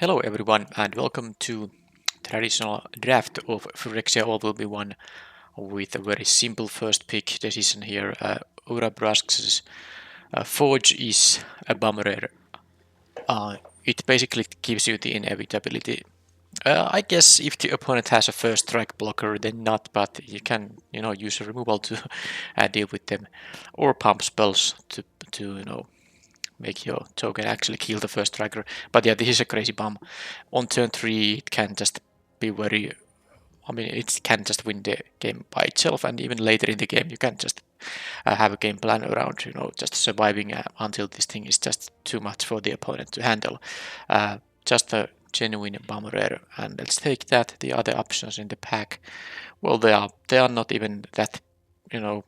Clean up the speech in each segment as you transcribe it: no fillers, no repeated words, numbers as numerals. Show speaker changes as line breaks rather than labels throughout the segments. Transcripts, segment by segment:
Hello everyone and welcome to traditional draft of Phyrexia all will be one with a very simple first pick decision here. Urabrask's Forge is a bum rare. It basically gives you the inevitability. I guess if the opponent has a first strike blocker, then not, but you can, use a removal to deal with them, or pump spells to make your token actually kill the first striker. But yeah, this is a crazy bomb. On turn 3, it can just be very. I mean, it can just win the game by itself, and even later in the game, you can just have a game plan around, just surviving until this thing is just too much for the opponent to handle. Just a genuine bomb rare, and let's take that. The other options in the pack, well, they are not even that, you know,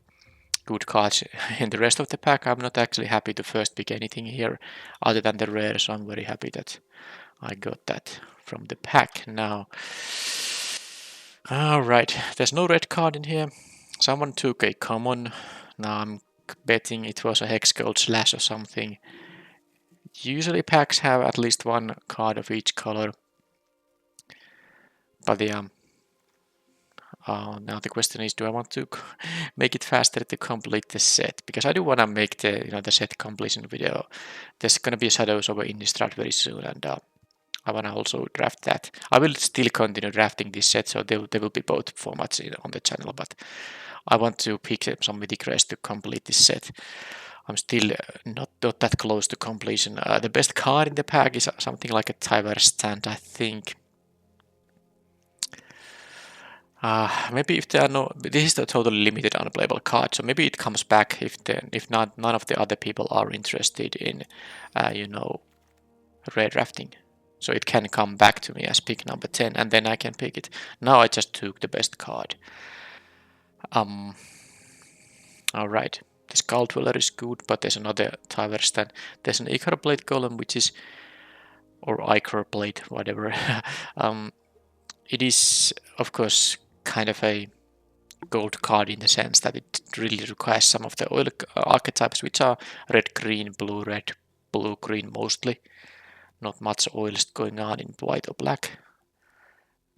good cards in the rest of the pack. I'm not actually happy to first pick anything here other than the rare, so I'm very happy that I got that from the pack now. Alright, there's no red card in here. Someone took a common. Now I'm betting it was a Hex Gold Slash or something. Usually packs have at least one card of each color. But yeah, now the question is, do I want to make it faster to complete the set? Because I do want to make the set completion video. There's gonna be Shadows over Innistrad very soon, and I want to also draft that. I will still continue drafting this set, so there will be both formats on the channel. But I want to pick some mythic rares to complete this set. I'm still not that close to completion. The best card in the pack is something like a Tyver Stand, I think. Maybe if there are no, this is the totally limited unplayable card, so maybe it comes back if not none of the other people are interested in, rare drafting. So it can come back to me as pick number 10, and then I can pick it. Now I just took the best card. All right. The Skull Dweller is good, but there's another Tyverstan. There's an Icar Blade Golem, which is, or Icar Blade, whatever. It is, of course, kind of a gold card in the sense that it really requires some of the oil archetypes, which are red, green, blue, green mostly. Not much oil going on in white or black.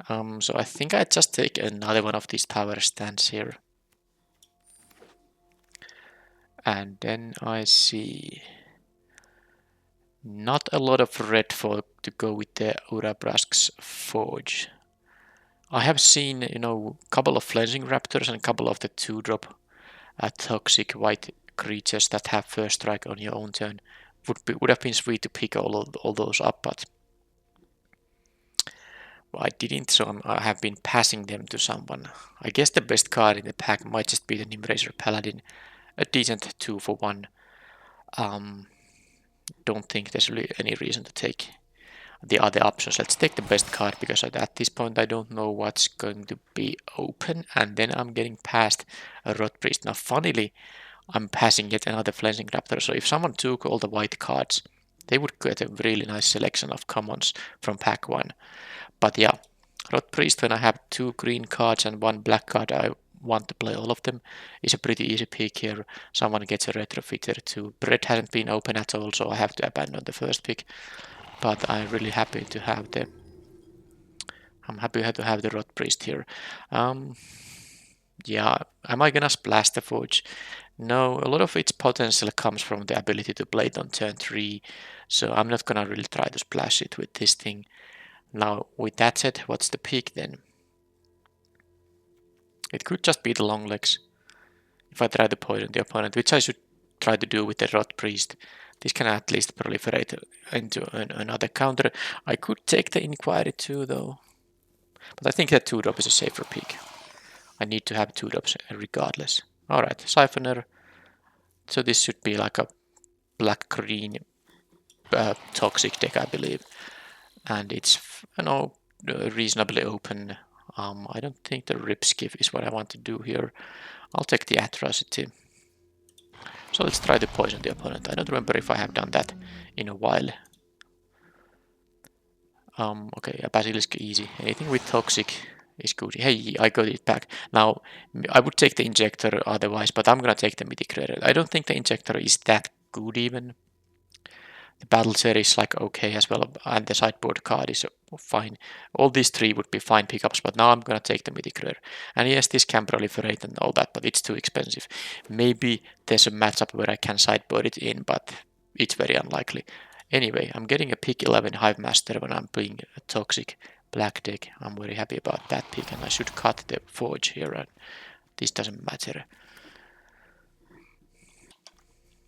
So I think I just take another one of these power stands here. And then I see not a lot of red to go with the Urabrask's Forge. I have seen, a couple of Flensing Raptors and a couple of the 2-drop toxic white creatures that have first strike on your own turn. Would have been sweet to pick all those up, but I didn't, so I have been passing them to someone. I guess the best card in the pack might just be the Nimbracer Paladin. A decent 2-for-1. Don't think there's really any reason to take the other options. Let's take the best card because at this point I don't know what's going to be open, and then I'm getting past a Rot Priest. Now funnily, I'm passing yet another Flensing Raptor, so if someone took all the white cards, they would get a really nice selection of commons from pack 1. But yeah, Rot Priest, when I have 2 green cards and 1 black card, I want to play all of them, is a pretty easy pick here. Someone gets a Retrofitter too. Bread hasn't been open at all, so I have to abandon the first pick. But I'm really happy to have the Rot Priest here. Yeah, am I gonna splash the Forge? No, a lot of its potential comes from the ability to play it on turn 3, so I'm not gonna really try to splash it with this thing. Now, with that said, what's the pick then? It could just be the long legs. If I try to poison the opponent, which I should try to do with the Rot Priest, this can at least proliferate into another counter. I could take the Inquiry too, though. But I think that 2-drop is a safer pick. I need to have 2-drops regardless. Alright, Siphoner. So this should be like a black-green toxic deck, I believe. And it's, reasonably open. I don't think the Ripskiff is what I want to do here. I'll take the Atrocity. So let's try to poison the opponent. I don't remember if I have done that in a while. Okay, a Basilisk easy. Anything with toxic is good. Hey, I got it back. Now, I would take the Injector otherwise, but I'm gonna take the Mythic Rare. I don't think the Injector is that good even. The battle series is like okay as well, and the sideboard card is fine. All these three would be fine pickups, but now I'm gonna take the mythic rare. And yes, this can proliferate and all that, but it's too expensive. Maybe there's a matchup where I can sideboard it in, but it's very unlikely. Anyway, I'm getting a pick 11 Hive Master when I'm playing a toxic black deck. I'm very happy about that pick, and I should cut the forge here, and this doesn't matter.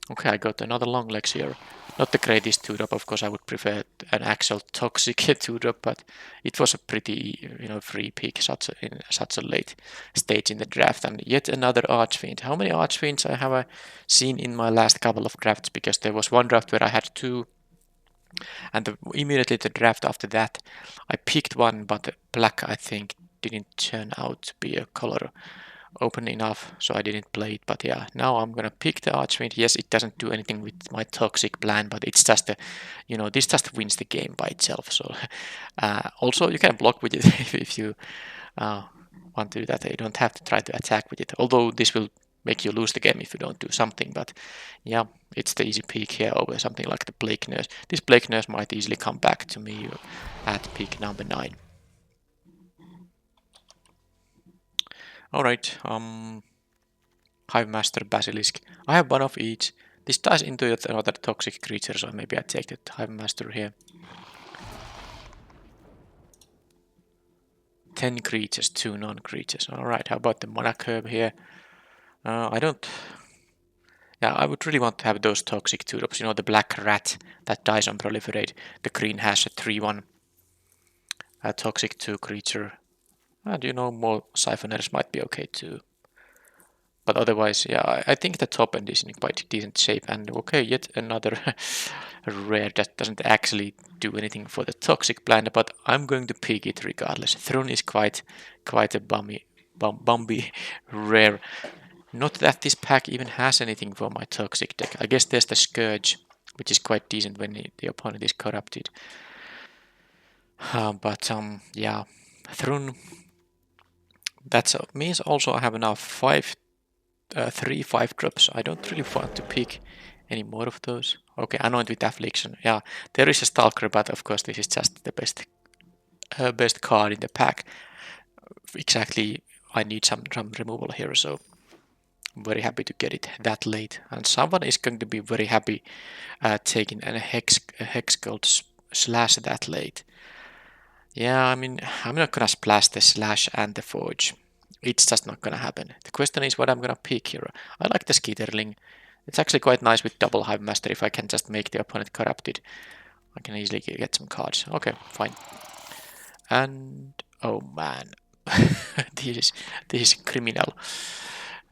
Okay, I got another long legs here. Not the greatest 2-drop, of course I would prefer an actual toxic 2-drop, but it was a pretty, free pick in such a late stage in the draft. And yet another Archfiend. How many Archfiends have I seen in my last couple of drafts? Because there was one draft where I had two, and immediately the draft after that, I picked one, but the black, I think, didn't turn out to be a color open enough, so I didn't play it. But yeah, now I'm gonna pick the Archfiend. Yes, it doesn't do anything with my toxic plan, but it's just this just wins the game by itself. So also you can block with it if you want to do that. You don't have to try to attack with it, although this will make you lose the game if you don't do something. But yeah, it's the easy pick here over something like the Plague Nurse. This Plague Nurse might easily come back to me at pick number 9. Alright, Hive Master, Basilisk. I have one of each. This ties into another toxic creature, so maybe I take the Hive Master here. 10 creatures, 2 non-creatures. Alright, how about the Monarch Herb here? I don't... Yeah, I would really want to have those toxic 2-drops. The black rat that dies on Proliferate. The green has a 3-1 toxic 2 creature. And more Siphoners might be okay too. But otherwise, yeah, I think the top end is in quite decent shape. And okay, yet another rare that doesn't actually do anything for the toxic plan, but I'm going to pick it regardless. Throne is quite a bumpy rare. Not that this pack even has anything for my toxic deck. I guess there's the Scourge, which is quite decent when the opponent is corrupted. But yeah, Throne. That means also I have now 3 5-drops. I don't really want to pick any more of those. Okay, Anoint with Affliction. Yeah, there is a Stalker, but of course this is just the best card in the pack. Exactly, I need some removal here, so I'm very happy to get it that late. And someone is going to be very happy taking a Hex Gold slash that late. Yeah, I mean, I'm not gonna splash the slash and the forge. It's just not gonna happen. The question is what I'm gonna pick here. I like the Skitterling. It's actually quite nice with double Hive Master if I can just make the opponent corrupted. I can easily get some cards. Okay, fine. And oh man, this is criminal.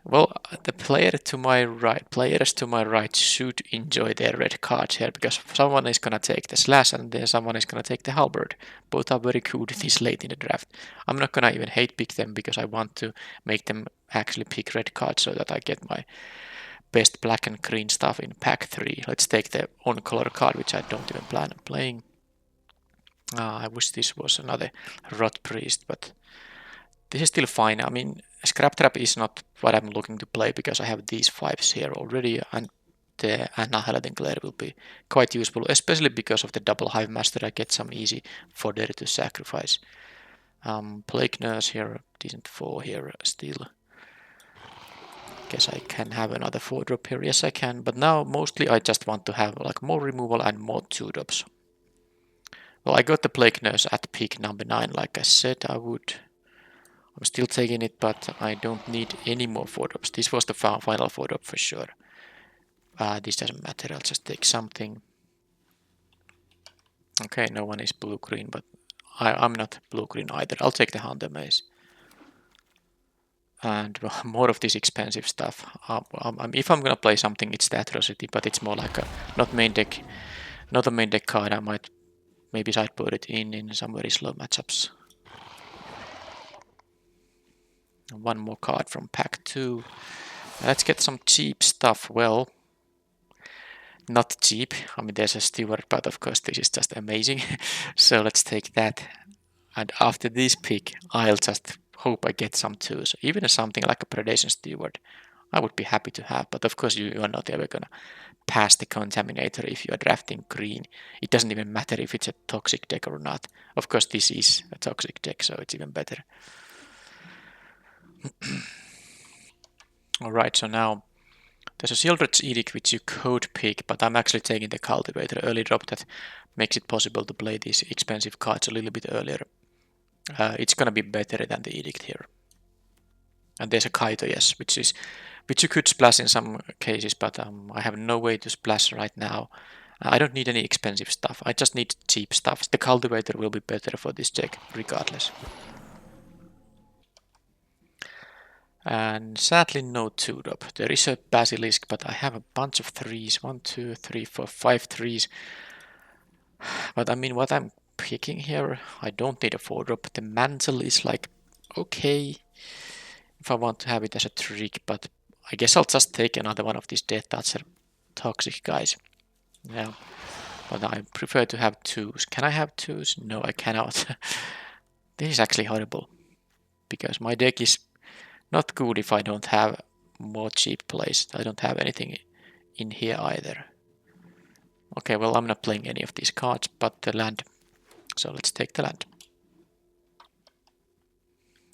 Well, the players to my right should enjoy their red cards here, because someone is gonna take the slash and then someone is gonna take the halberd. Both are very good this late in the draft. I'm not gonna even hate pick them because I want to make them actually pick red cards so that I get my best black and green stuff in pack 3. Let's take the on color card, which I don't even plan on playing. I wish this was another Rot Priest, but this is still fine. I mean, Scrap Trap is not what I'm looking to play because I have these 5s here already, and the Annihilate Glare will be quite useful, especially because of the double Hive Master. I get some easy fodder to sacrifice. Plague Nurse here, decent 4 here still. Guess I can have another 4-drop here. Yes, I can, but now mostly I just want to have like more removal and more 2-drops. Well, I got the Plague Nurse at pick number 9, like I said I would. I'm still taking it, but I don't need any more 4-drops. This was the final 4-drop for sure. This doesn't matter, I'll just take something. Okay, no one is blue-green, but I'm not blue-green either. I'll take the Hunter Mace. And more of this expensive stuff. If I'm gonna play something, it's the Atrocity, but it's more like not a main deck card. I might maybe sideboard it in some very slow matchups. One more card from pack 2. Let's get some cheap stuff. Well, not cheap. I mean, there's a Steward, but of course this is just amazing. So let's take that. And after this pick, I'll just hope I get some 2s. Even something like a Predation Steward, I would be happy to have, but of course you are not ever gonna pass the Contaminator if you are drafting green. It doesn't even matter if it's a toxic deck or not. Of course this is a toxic deck, so it's even better. Alright, so now there's a Shieldred's Edict which you could pick, but I'm actually taking the Cultivator early drop that makes it possible to play these expensive cards a little bit earlier. It's gonna be better than the Edict here. And there's a Kaito, yes, which you could splash in some cases, but I have no way to splash right now. I don't need any expensive stuff. I just need cheap stuff. The Cultivator will be better for this deck, regardless. And sadly, no 2-drop. There is a Basilisk, but I have a bunch of 3s. 1, 2, 3, 4, 5 3s. But I mean, what I'm picking here, I don't need a 4-drop. The Mantle is like, okay, if I want to have it as a trick, but I guess I'll just take another one of these Death Toucher toxic guys. Yeah, but I prefer to have 2s. Can I have 2s? No, I cannot. This is actually horrible, because my deck is not good if I don't have more cheap plays. I don't have anything in here either. Okay, well, I'm not playing any of these cards, but the land. So let's take the land.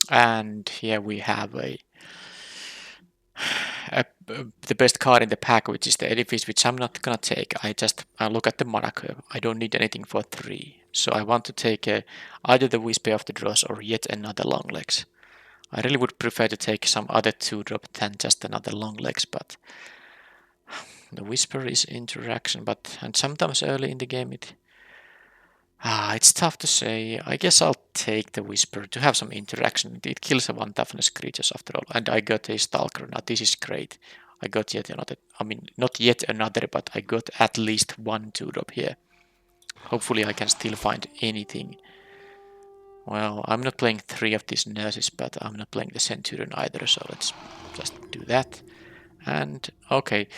And here we have the best card in the pack, which is the Edifice, which I'm not gonna take. I look at the mana curve. I don't need anything for 3. So I want to take either the Whisper of the Dross or yet another Longlegs. I really would prefer to take some other 2-drop than just another Longlegs, but the Whisper is interaction, and sometimes early in the game it's tough to say. I guess I'll take the Whisper to have some interaction. It kills a 1 toughness creatures after all, and I got a Stalker. Now this is great. I got yet another, I mean, not yet another, but I got at least 1 2-drop here. Hopefully I can still find anything. Well, I'm not playing 3 of these nurses, but I'm not playing the Centurion either, so let's just do that. And okay,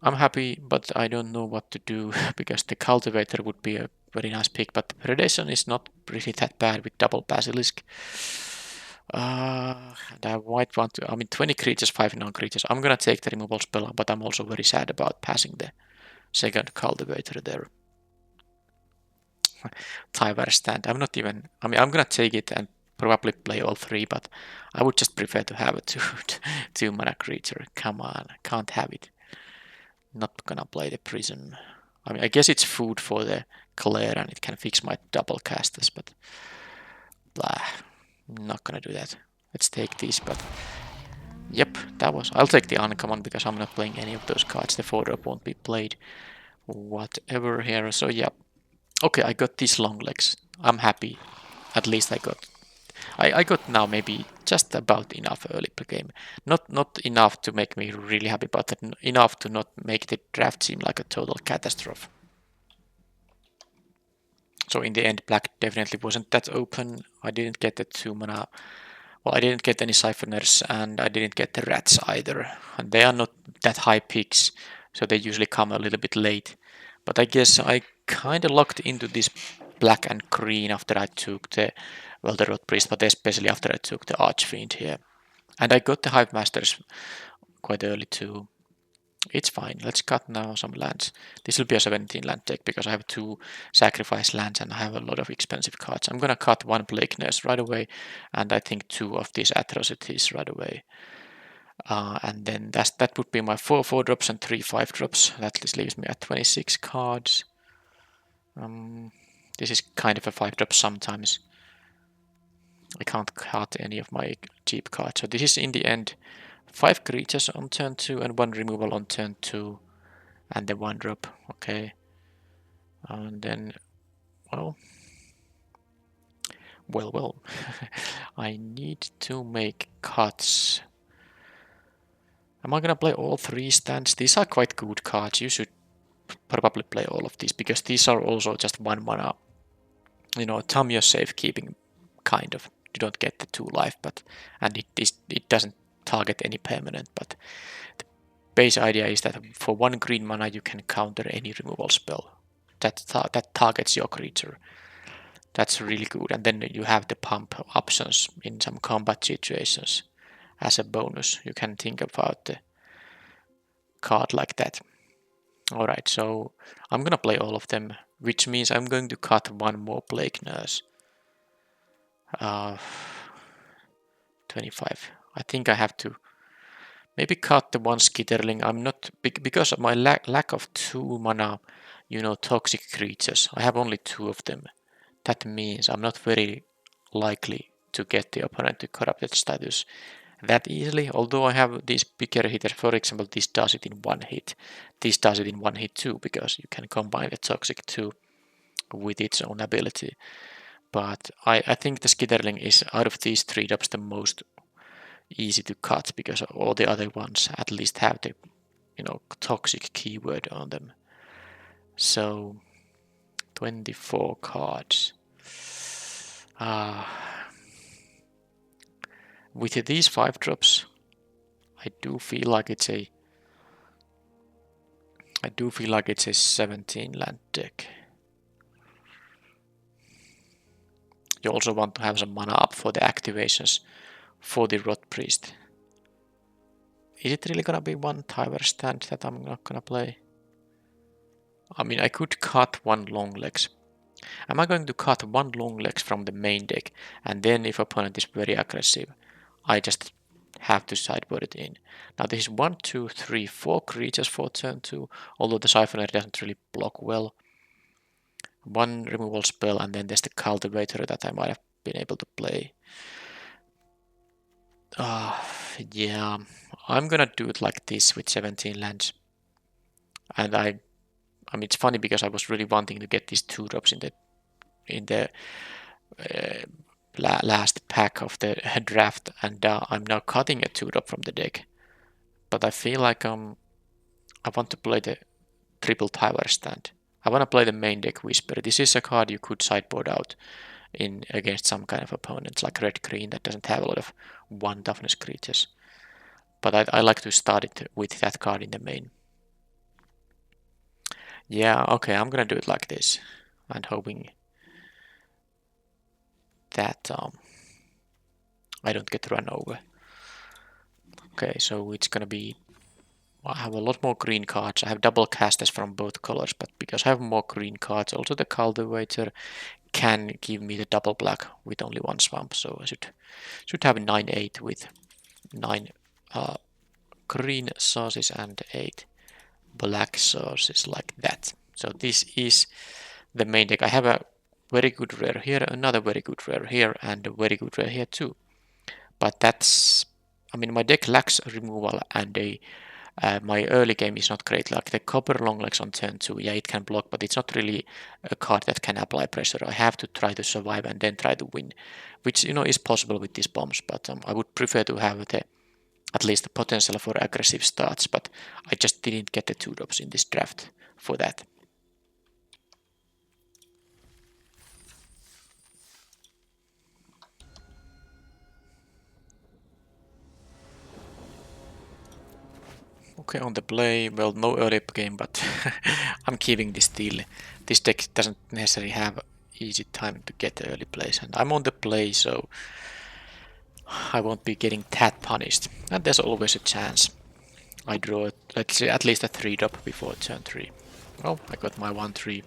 I'm happy, but I don't know what to do because the Cultivator would be a very nice pick, but the Predation is not really that bad with double Basilisk. And I might want to, 20 creatures, 5 non-creatures. I'm gonna take the removal spell, but I'm also very sad about passing the second Cultivator there. Tyvar stand. I'm gonna take it and probably play all 3, but I would just prefer to have a 2 mana creature. Come on, can't have it. Not gonna play the Prism. I guess it's food for the Claire and it can fix my double casters, but blah. Not gonna do that. Let's take these, but yep, I'll take the uncommon because I'm not playing any of those cards. The 4-drop won't be played. Whatever here, so yeah. Okay, I got these Longlegs. I'm happy. At least I got now maybe just about enough early per game. Not enough to make me really happy, but enough to not make the draft seem like a total catastrophe. So in the end, black definitely wasn't that open. I didn't get the 2 mana. Well, I didn't get any Siphoners, and I didn't get the Rats either. And they are not that high picks, so they usually come a little bit late. But I guess I kind of locked into this black and green after I took the Rot Priest, but especially after I took the Archfiend here. And I got the Hive Masters quite early too. It's fine. Let's cut now some lands. This will be a 17 land deck because I have 2 sacrifice lands and I have a lot of expensive cards. I'm gonna cut 1 Plague Nurse right away, and I think 2 of these Atrocities right away. And then that would be my 4 4-drops and 3 5-drops. That leaves me at 26 cards. This is kind of a 5-drop sometimes. I can't cut any of my cheap cards. So this is in the end 5 creatures on turn 2 and 1 removal on turn 2. And the 1-drop, okay. And then, well. I need to make cuts. Am I gonna play all 3 stands? These are quite good cards. You should probably play all of these because these are also just 1 mana. Tamio safekeeping, kind of. You don't get the 2 life, and it doesn't target any permanent, but the base idea is that for 1 green mana you can counter any removal spell that targets your creature. That's really good, and then you have the pump options in some combat situations. as a bonus. You can think about the card like that. Alright, so I'm gonna play all of them, which means I'm going to cut one more Plague Nurse. 25. I think I have to maybe cut the one Skitterling. I'm not because of my lack of 2 mana, toxic creatures. I have only 2 of them. That means I'm not very likely to get the opponent to corrupted status that easily, although I have these bigger hitters. For example, this does it in 1 hit. This does it in 1 hit too, because you can combine the toxic 2 with its own ability. But I think the Skitterling is, out of these 3 drops, the most easy to cut, because all the other ones at least have the toxic keyword on them. So 24 cards. With these 5 drops, I do feel like it's a 17 land deck. You also want to have some mana up for the activations for the Rot Priest. Is it really gonna be one Tower Stand that I'm not gonna play? I mean, I could cut one Long Legs. Am I going to cut one Long Legs from the main deck, and then if opponent is very aggressive, I just have to sideboard it in? Now this is 1, 2, 3, 4 creatures for turn 2, although the Siphoner doesn't really block well. 1 removal spell, and then there's the Cultivator that I might have been able to play. Yeah, I'm gonna do it like this with 17 lands. And I mean, it's funny because I was really wanting to get these 2 drops in the last pack of the draft, and I'm now cutting a 2 drop from the deck. But I feel like I want to play the triple Tower Stand. I want to play the main deck Whisper. This is a card you could sideboard out against some kind of opponents like red-green that doesn't have a lot of 1 toughness creatures. But I like to start it with that card in the main. Yeah, okay, I'm gonna do it like this, and hoping that I don't get run over. Okay, so it's gonna be, I have a lot more green cards. I have double casters from both colors, but because I have more green cards, also the Cultivator can give me the double black with only 1 swamp. So I should have 9/8 with 9 green sources and 8 black sources like that. So this is the main deck. I have a very good rare here, another very good rare here, and a very good rare here too. But that's, I mean, my deck lacks removal, and my early game is not great. Like the Copper Longlegs on turn 2, yeah, it can block, but it's not really a card that can apply pressure. I have to try to survive and then try to win, which is possible with these bombs. But I would prefer to have at least the potential for aggressive starts. But I just didn't get the 2 drops in this draft for that. Okay, on the play, well, no early game, but I'm keeping this deal. This deck doesn't necessarily have easy time to get early plays, and I'm on the play, so I won't be getting that punished. And there's always a chance I draw, let's say, at least a 3 drop before turn 3. Oh, I got my 1/3.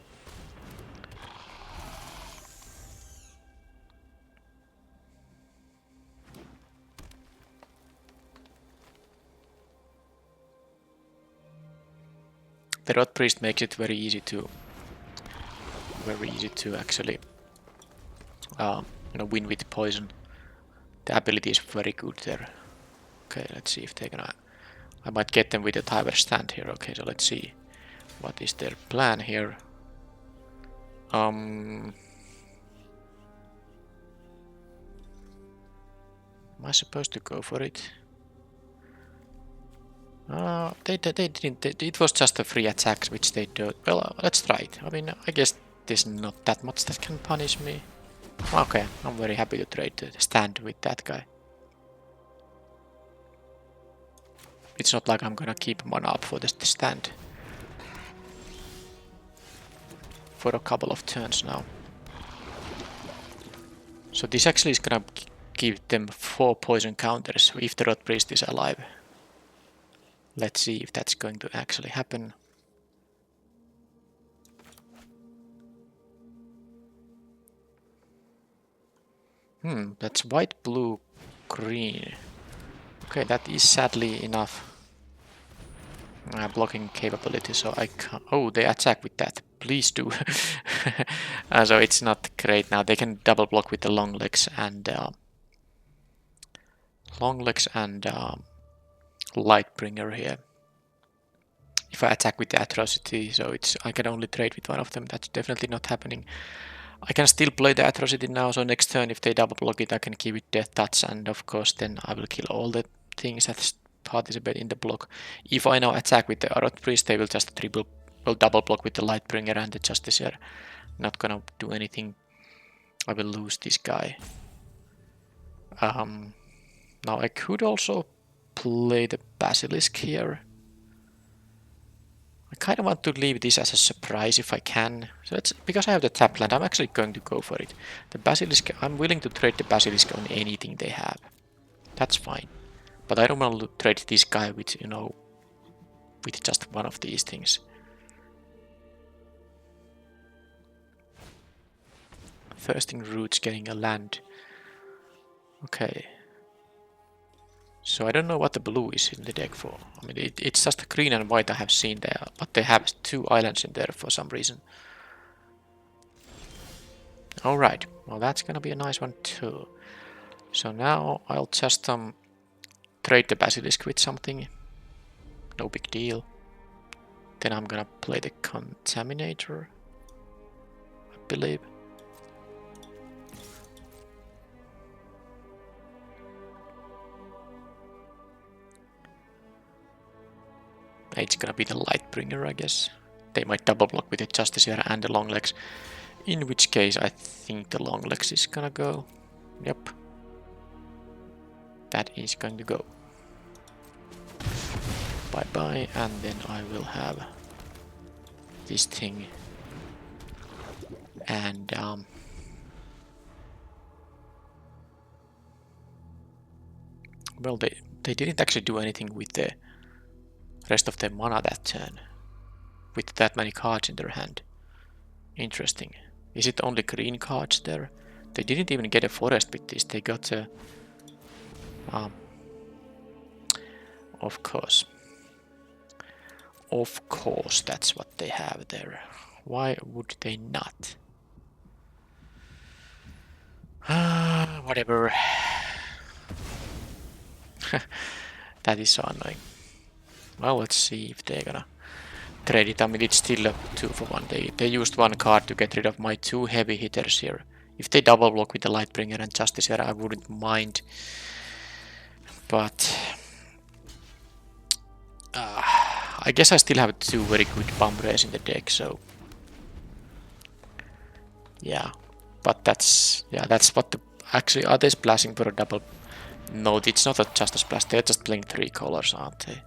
The Rot Priest makes it very easy to actually win with poison. The ability is very good there. Okay, let's see if they're gonna, I might get them with a Tower Stand here. Okay, so let's see what is their plan here. Am I supposed to go for it? They didn't. It was just a free attack, which they do. Well, let's try it. I mean, I guess there's not that much that can punish me. Okay, I'm very happy to trade the stand with that guy. It's not like I'm gonna keep mana up for the stand for a couple of turns now. So this actually is gonna give them 4 poison counters if the Rot Priest is alive. Let's see if that's going to actually happen. That's white, blue, green. Okay, that is sadly enough blocking capability, so I can't. Oh, they attack with that. Please do. So it's not great now. They can double block with the long legs and Lightbringer here. If I attack with the Atrocity, so I can only trade with one of them. That's definitely not happening. I can still play the Atrocity now, so next turn if they double block it, I can give it Death Touch, and of course then I will kill all the things that participate in the block. If I now attack with the Rot Priest, they will just double block with the Lightbringer and the Justiciar. Not gonna do anything. I will lose this guy. Now I could also play the Basilisk here. I kind of want to leave this as a surprise if I can. So it's because I have the tap land, I'm actually going to go for it. The Basilisk, I'm willing to trade the Basilisk on anything they have. That's fine. But I don't want to trade this guy with, you know, with just one of these things. Thirsting Roots getting a land. Okay. So I don't know what the blue is in the deck for. I mean, it's just green and white I have seen there, but they have 2 islands in there for some reason. Alright, well that's gonna be a nice one too. So now I'll just trade the Basilisk with something. No big deal. Then I'm gonna play the Contaminator, I believe. It's gonna be the Lightbringer, I guess. They might double block with the Justiciar and the long legs. In which case, I think the long legs is gonna go. Yep. That is going to go. Bye-bye, and then I will have this thing. And well, they didn't actually do anything with the rest of their mana that turn, with that many cards in their hand. Interesting. Is it only green cards there? They didn't even get a forest with this. They got a... of course. Of course, that's what they have there. Why would they not? Whatever. That is so annoying. Well, let's see if they're gonna trade it. I mean, it's still a 2 for 1. They used 1 card to get rid of my 2 heavy hitters here. If they double block with the Lightbringer and Justiciar, I wouldn't mind. But I guess I still have 2 very good Bump Rays in the deck, so yeah. But that's what the actually are they splashing for a double? No, it's not just a splash. They're just playing 3 colors, aren't they?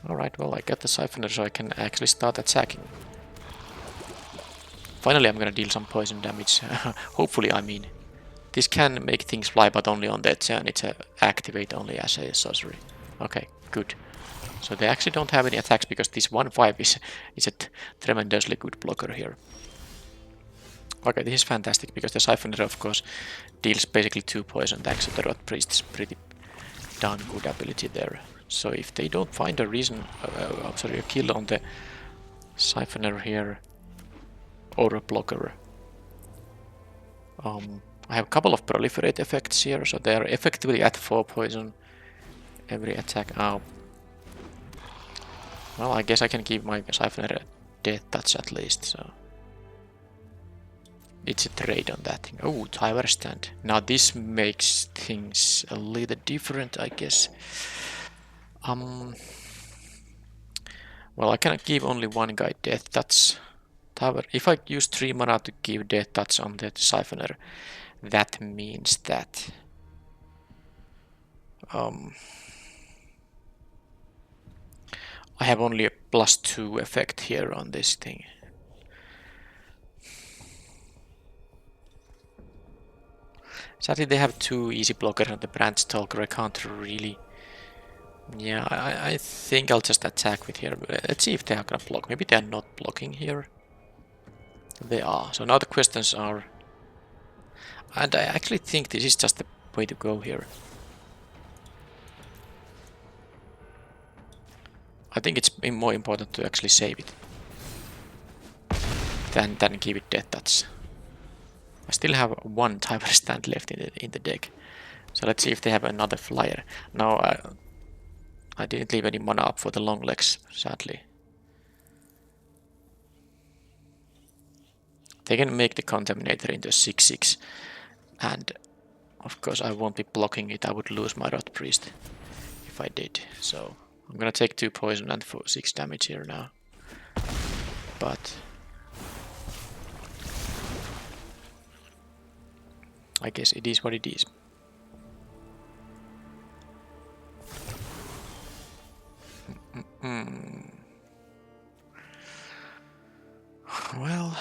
Alright, well I got the Siphoner so I can actually start attacking. Finally I'm gonna deal some poison damage. Hopefully, I mean. This can make things fly, but only on their turn. It's a activate only as a sorcery. Okay, good. So they actually don't have any attacks because this 1/5 is a tremendously good blocker here. Okay, this is fantastic because the Siphoner of course deals basically 2 poison thanks to the Rot Priest. Is pretty darn good ability there. So if they don't find a reason, a kill on the Siphoner here, or a blocker, I have a couple of proliferate effects here, so they are effectively at 4 poison every attack. Oh. Well, I guess I can give my Siphoner a Death Touch at least, so it's a trade on that thing. Oh, Tiber Stand. Now this makes things a little different, I guess. Well, I cannot give only 1 guy Death Touch. If I use 3 mana to give Death Touch on the Siphoner, that means that I have only a +2 effect here on this thing. Sadly, they have two easy blockers on the Branch Stalker. I can't really... Yeah, I think I'll just attack with here. Let's see if they are gonna block. Maybe they are not blocking here. They are. So now the questions are... And I actually think this is just the way to go here. I think it's more important to actually save it than give it death touch. I still have one Tiber stand left in the deck. So let's see if they have another flyer. Now I didn't leave any mana up for the long legs, sadly. They can make the Contaminator into a 6/6. And of course I won't be blocking it. I would lose my Rot Priest if I did. So I'm gonna take 2 poison and 6 damage here now. But I guess it is what it is. Well,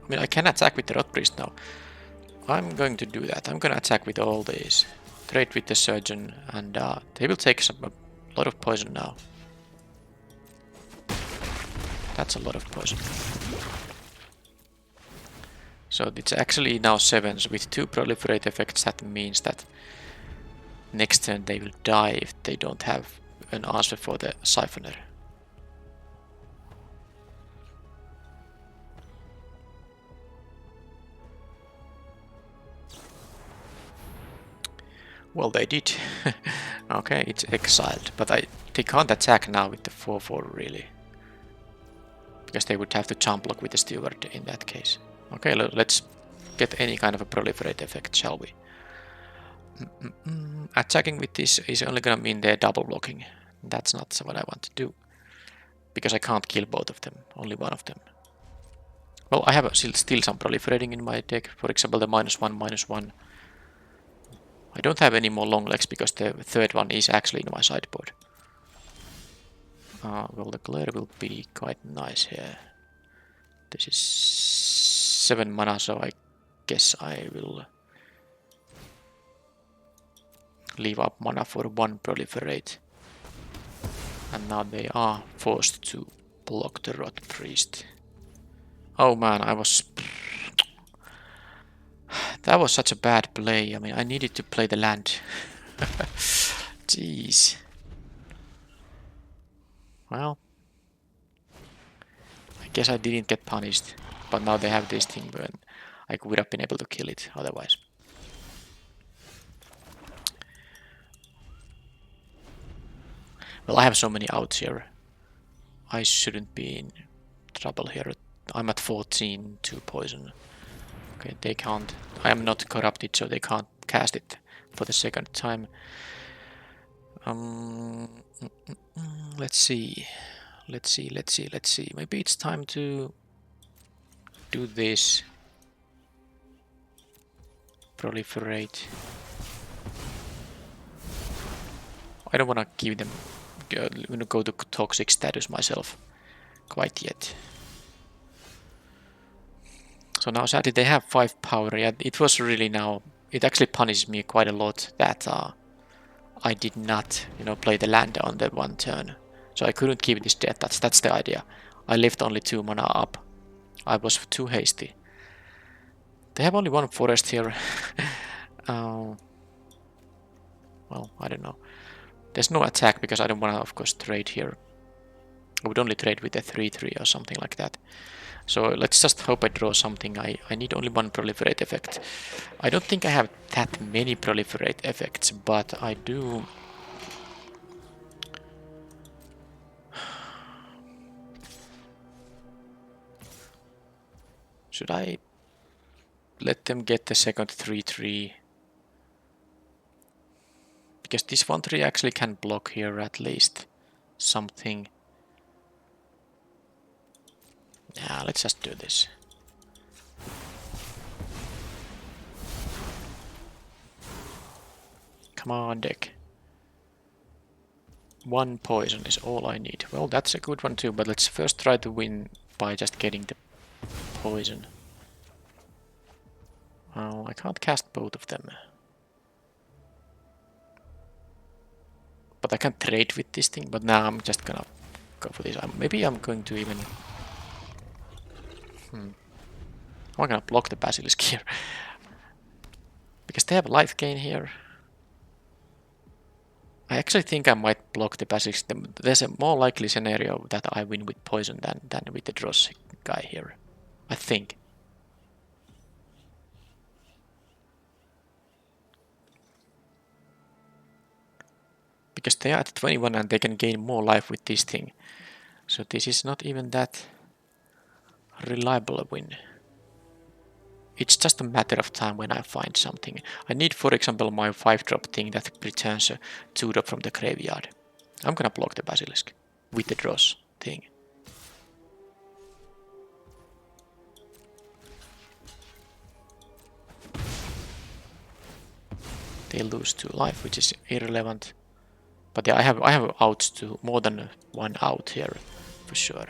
I mean, I can attack with the Rot Priest now. I'm going to do that. I'm gonna attack with all these. Trade with the Surgeon, and they will take a lot of poison now. That's a lot of poison. So it's actually now 7s with 2 proliferate effects. That means that next turn they will die if they don't have an answer for the Siphoner. Well, they did. Okay, it's exiled, but they can't attack now with the 4/4 really. Because they would have to jump block with the Steward in that case. Okay, let's get any kind of a proliferate effect, shall we? Attacking with this is only gonna mean they're double blocking. That's not what I want to do. Because I can't kill both of them, only one of them. Well, I have still some proliferating in my deck. For example, the -1/-1. I don't have any more long legs because the third one is actually in my sideboard. Well, the glare will be quite nice here. This is 7 mana, so I guess I will leave up mana for 1 proliferate. And now they are forced to block the Rot Priest. Oh man, that was such a bad play. I mean, I needed to play the land. Jeez. Well, I guess I didn't get punished. But now they have this thing, but I would have been able to kill it otherwise. Well, I have so many outs here. I shouldn't be in trouble here. I'm at 14, 2 poison. Okay, they can't. I am not corrupted, so they can't cast it for the second time. Let's see. Maybe it's time to do this. Proliferate. I don't want to give them go to toxic status myself quite yet. So now sadly they have 5 power. Yeah, it was really now. It actually punished me quite a lot that I did not, play the land on the 1 turn. So I couldn't keep this death. That's the idea. I left only 2 mana up. I was too hasty. They have only 1 forest here. Well, I don't know. There's no attack because I don't want to, of course, trade here. I would only trade with a 3/3 or something like that. So let's just hope I draw something. I need only 1 proliferate effect. I don't think I have that many proliferate effects, but I do. Should I let them get the second 3/3? Because this 1/3 actually can block here at least something. Yeah, let's just do this. Come on, deck. 1 poison is all I need. Well, that's a good one too, but let's first try to win by just getting the poison. Oh, I can't cast both of them. But I can trade with this thing, but now I'm just gonna go for this. Maybe I'm going to even... I'm gonna block the Basilisk here. Because they have life gain here. I actually think I might block the Basilisk. There's a more likely scenario that I win with poison than with the Dross guy here. I think. Because they are at 21 and they can gain more life with this thing. So this is not even that reliable a win. It's just a matter of time when I find something. I need, for example, my 5-drop thing that returns a 2-drop from the graveyard. I'm gonna block the Basilisk with the Dross thing. They lose 2 life, which is irrelevant. But yeah, I have outs to more than one out here for sure.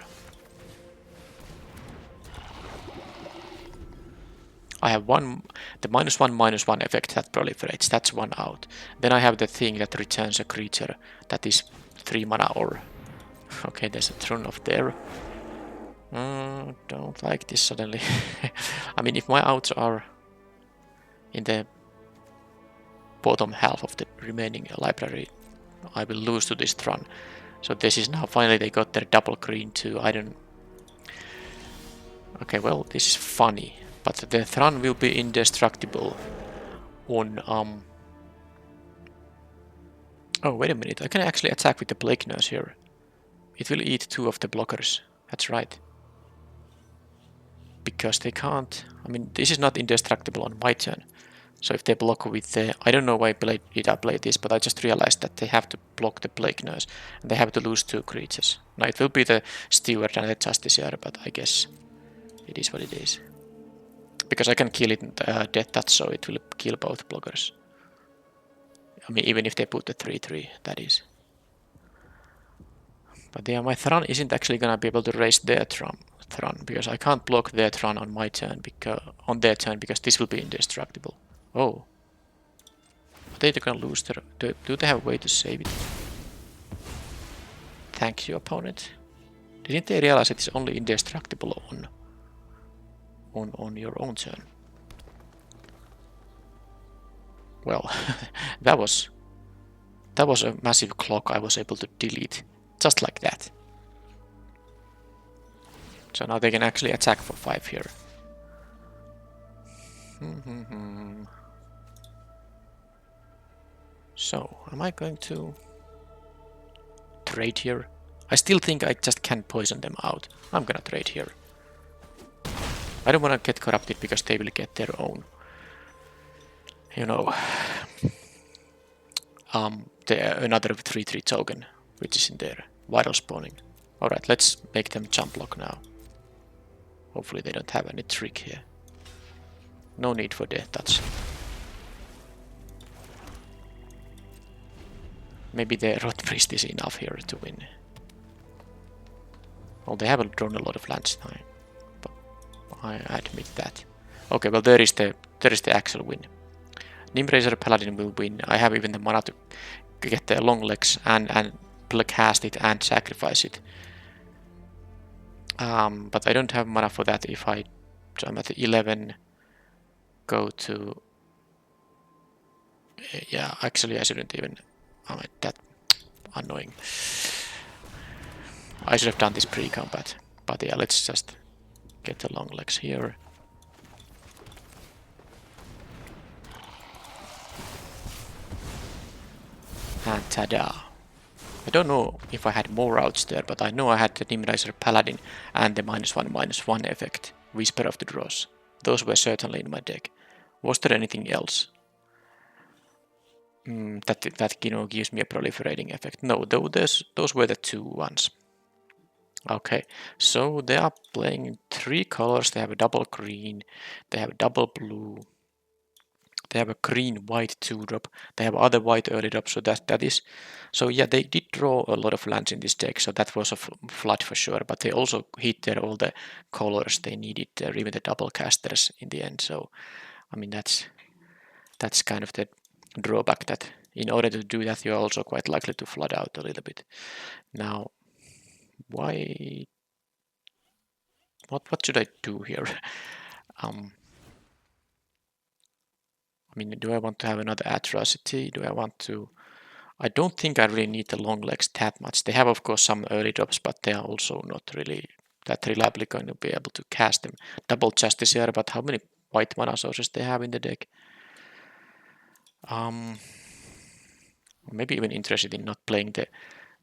I have the -1/-1 effect that proliferates. That's one out. Then I have the thing that returns a creature that is 3 mana or... Okay, there's a Throne of there. Don't like this suddenly. I mean, if my outs are in the bottom half of the remaining library, I will lose to this Throne. So this is now finally they got their double green too. I don't... Okay, well, this is funny. But the Throne will be indestructible on... Oh, wait a minute. I can actually attack with the Plague Nurse here. It will eat 2 of the blockers. That's right. Because they can't... I mean, this is not indestructible on my turn. So if they block with the... I don't know why I played this, but I just realized that they have to block the Plague Nurse. And they have to lose 2 creatures. Now it will be the Steward and the Justiciar, but I guess it is what it is. Because I can kill it Death Touch, so it will kill both blockers. I mean, even if they put the 3/3, that is. But yeah, my Throne isn't actually gonna be able to raise their Throne because I can't block their Throne on my turn because this will be indestructible. Oh. Are they gonna lose their... Do they have a way to save it? Thank you, opponent. Didn't they realize it's only indestructible on your own turn? Well, that was a massive clock I was able to delete. Just like that. So now they can actually attack for 5 here. So, am I going to trade here? I still think I just can't poison them out. I'm gonna trade here. I don't wanna get corrupted because they will get their own. You know... another 3/3 token, which is in there. Vital spawning. Alright, let's make them jump block now. Hopefully they don't have any trick here. No need for Death Touch. Maybe the Rot Priest is enough here to win. Well, they haven't drawn a lot of lands now, but I admit that. Okay, well there is the actual win. Nimbrazer Paladin will win. I have even the mana to get the long legs and cast it and sacrifice it. But I don't have mana for that if so I'm at 11. Go to... Yeah, actually I shouldn't even... Oh, that annoying. I should have done this pre-combat. But yeah, let's just get the long legs here. And ta-da! I don't know if I had more routes there, but I know I had the Nimriser Paladin and the -1/-1 effect, Whisper of the Dross. Those were certainly in my deck. Was there anything else? That gives me a proliferating effect. No, those were the 2 ones. Okay, so they are playing 3 colors. They have a double green, they have a double blue, they have a green-white 2-drop, they have other white early drop, so that is... So yeah, they did draw a lot of lands in this deck, so that was a flood for sure, but they also hit all the colors they needed there, even the double casters in the end, so I mean, that's kind of the drawback, that in order to do that, you're also quite likely to flood out a little bit. Now, why? What should I do here? I mean, do I want to have another atrocity? Do I want to? I don't think I really need the long legs that much. They have, of course, some early drops, but they are also not really that reliably going to be able to cast them. Double Justiciar, but how many white mana sources they have in the deck? Maybe even interested in not playing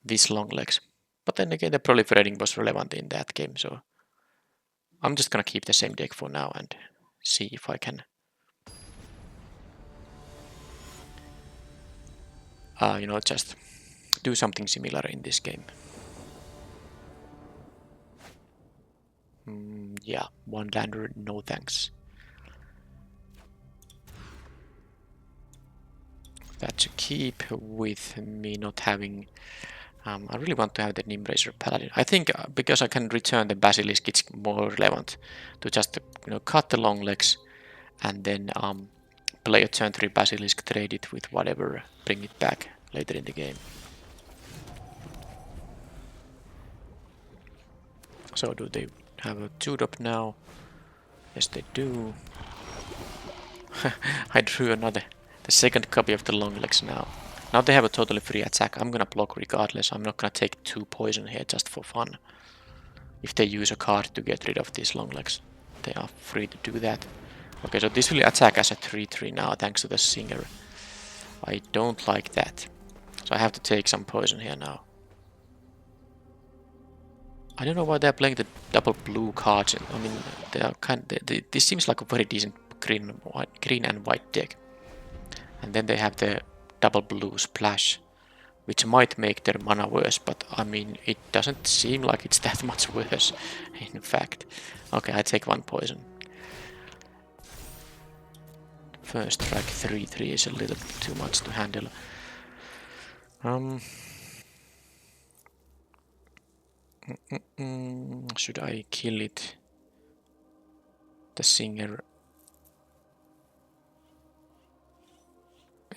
these long legs. But then again, the proliferating was relevant in that game, so I'm just gonna keep the same deck for now and see if I can just do something similar in this game. Yeah, one lander, no thanks. That's a keep with me not having. I really want to have the Nimbracer Paladin. I think because I can return the Basilisk, it's more relevant to just cut the long legs and then play a turn 3 Basilisk, trade it with whatever, bring it back later in the game. So do they have a 2-drop now? Yes, they do. I drew the second copy of the long legs now. Now they have a totally free attack. I'm gonna block regardless. I'm not gonna take 2 poison here just for fun. If they use a card to get rid of these long legs, they are free to do that. Okay, so this will attack as a 3-3 now, thanks to the Singer. I don't like that. So I have to take some poison here now. I don't know why they're playing the double blue cards. I mean, they are this seems like a very decent green and white deck. And then they have the double blue splash, which might make their mana worse, but I mean, it doesn't seem like it's that much worse, in fact. Okay, I take 1 poison. First strike 3-3 is a little bit too much to handle. Should I kill it? The Singer.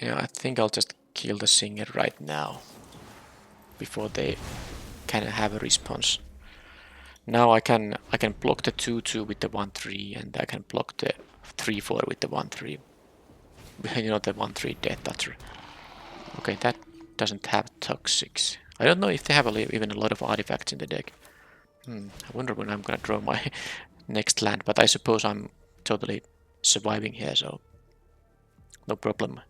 Yeah, I think I'll just kill the Singer right now, before they can have a response. Now I can block the 2-2 with the 1-3, and I can block the 3-4 with the 1-3. The 1-3 Death Toucher. Okay, that doesn't have Toxics. I don't know if they have even a lot of artifacts in the deck. I wonder when I'm gonna draw my next land, but I suppose I'm totally surviving here, so no problem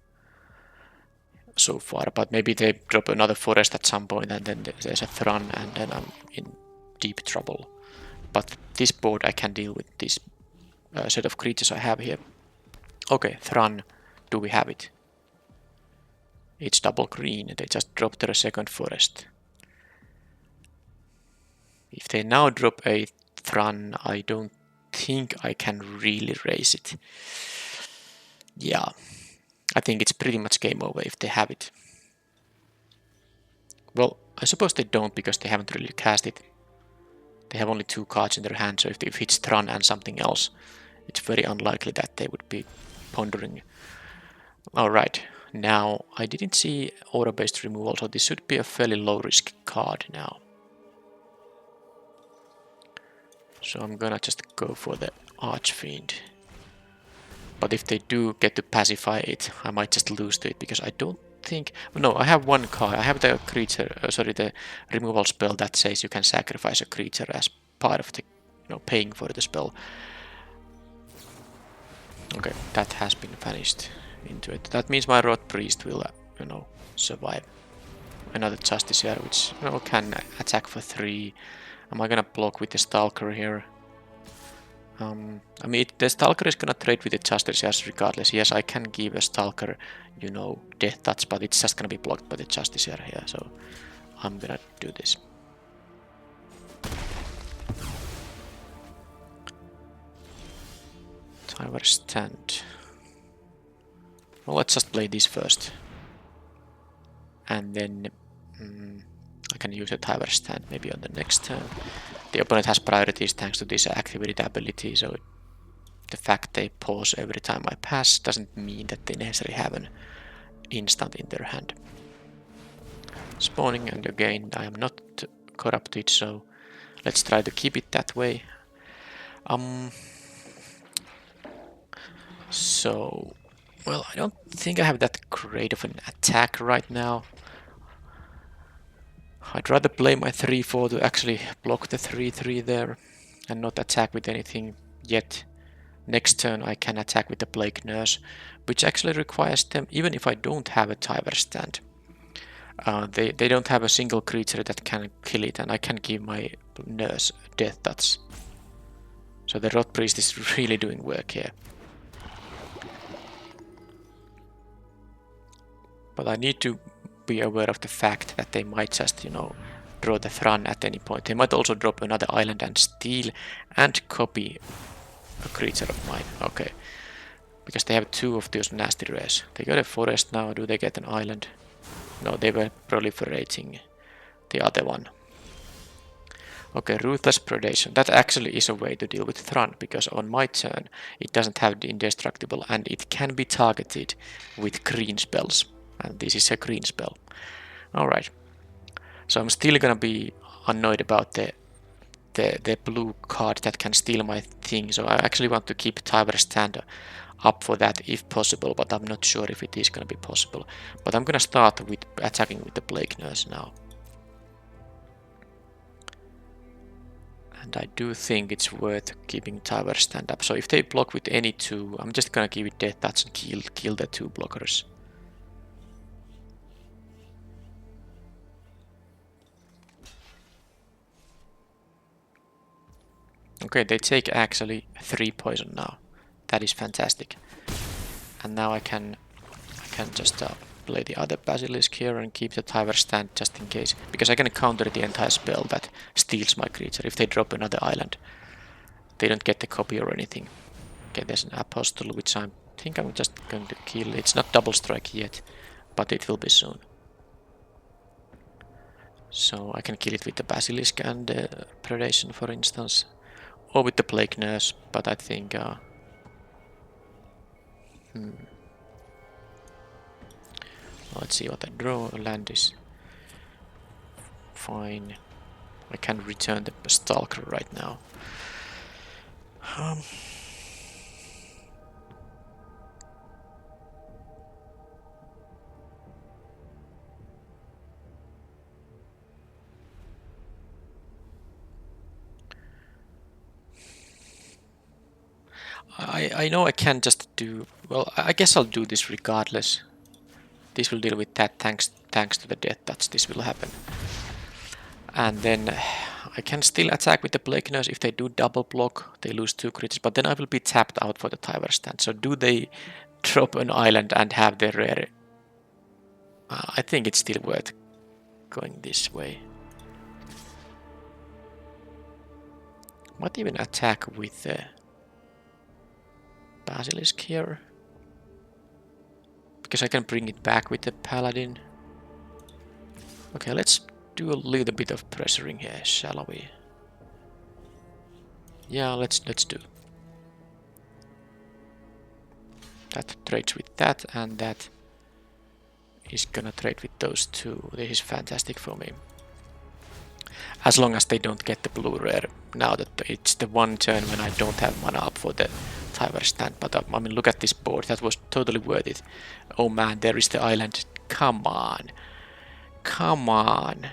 so far. But maybe they drop another forest at some point, and then there's a Thran, and then I'm in deep trouble. But this board I can deal with this set of creatures I have here. Okay, Thran, do we have it? It's double green, they just dropped their second forest. If they now drop a Thran, I don't think I can really raise it. Yeah, I think it's pretty much game over if they have it. Well, I suppose they don't because they haven't really cast it. They have only 2 cards in their hand, so if it's Thran and something else, it's very unlikely that they would be pondering. Alright, now I didn't see aura-based removal, so this should be a fairly low-risk card now. So I'm gonna just go for the Archfiend. But if they do get to pacify it, I might just lose to it, because I don't think... No, I have 1 card. I have the creature, the removal spell that says you can sacrifice a creature as part of the, paying for the spell. Okay, that has been vanished into it. That means my Rot Priest will, survive. Another Justiciar, which, can attack for 3. Am I gonna block with the Stalker here? I mean, the Stalker is gonna trade with the Justiciars regardless. Yes, I can give a Stalker, Death Touch, but it's just gonna be blocked by the Justiciar here, so I'm gonna do this. Tower Stand. Well, let's just play this first. And then I can use a Tower Stand maybe on the next turn. The opponent has priorities thanks to this activate ability, so the fact they pause every time I pass doesn't mean that they necessarily have an instant in their hand. Spawning, and again, I am not corrupted, so let's try to keep it that way. So, well, I don't think I have that great of an attack right now. I'd rather play my 3-4 to actually block the 3-3 there and not attack with anything yet. Next turn I can attack with the Plague Nurse, which actually requires them, even if I don't have a Tiber stand. They don't have a single creature that can kill it, and I can give my Nurse Death Touch. So the Rot Priest is really doing work here. But I need to be aware of the fact that they might just, you know, draw the Thran at any point. They might also drop another island and steal and copy a creature of mine. Okay. Because they have 2 of those nasty rares. They got a forest now. Do they get an island? No, they were proliferating the other one. Okay, Ruthless Predation. That actually is a way to deal with Thran, because on my turn it doesn't have the indestructible and it can be targeted with green spells. And this is a green spell. Alright. So I'm still gonna be annoyed about the blue card that can steal my thing. So I actually want to keep Tiber stand up for that if possible, but I'm not sure if it is gonna be possible. But I'm gonna start with attacking with the Plague Nurse now. And I do think it's worth keeping Tiber stand up. So if they block with any 2, I'm just gonna give it Death Touch and kill the 2 blockers. Okay, they take actually 3 poison now. That is fantastic. And now I can just play the other Basilisk here and keep the Tiber stand just in case. Because I can counter the entire spell that steals my creature. If they drop another island, they don't get the copy or anything. Okay, there's an Apostle, which I think I'm just going to kill. It's not double strike yet, but it will be soon. So I can kill it with the Basilisk and Predation, for instance. Or with the Plague Nurse, but I think... Let's see what I draw. Land is fine. I can return the Stalker right now. I know I can just do... Well, I guess I'll do this regardless. This will deal with that thanks to the Death Touch. This will happen. And then I can still attack with the Plague Nurse. If they do double block, they lose 2 creatures. But then I will be tapped out for the Tiber stand. So do they drop an island and have their rare? I think it's still worth going this way. Might even attack with the Basilisk here. Because I can bring it back with the Paladin. Okay, let's do a little bit of pressuring here, shall we? Yeah, let's do. That trades with that, and that is gonna trade with those 2. This is fantastic for me. As long as they don't get the blue rare. Now that it's the one turn when I don't have mana up for the Tiber stand. But I mean, look at this board. That was totally worth it. Oh man, there is the island. Come on. Come on.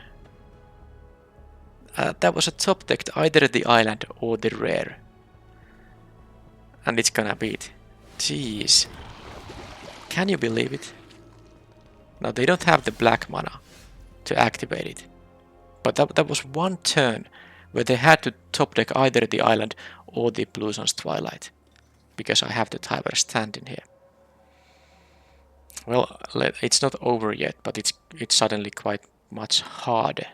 That was a top deck, either the island or the rare. And it's gonna beat. Jeez. Can you believe it? Now they don't have the black mana to activate it. But that was one turn where they had to top deck either the island or the Blue Sun's Twilight. Because I have the Tiber stand in here. Well, it's not over yet, but it's suddenly quite much harder.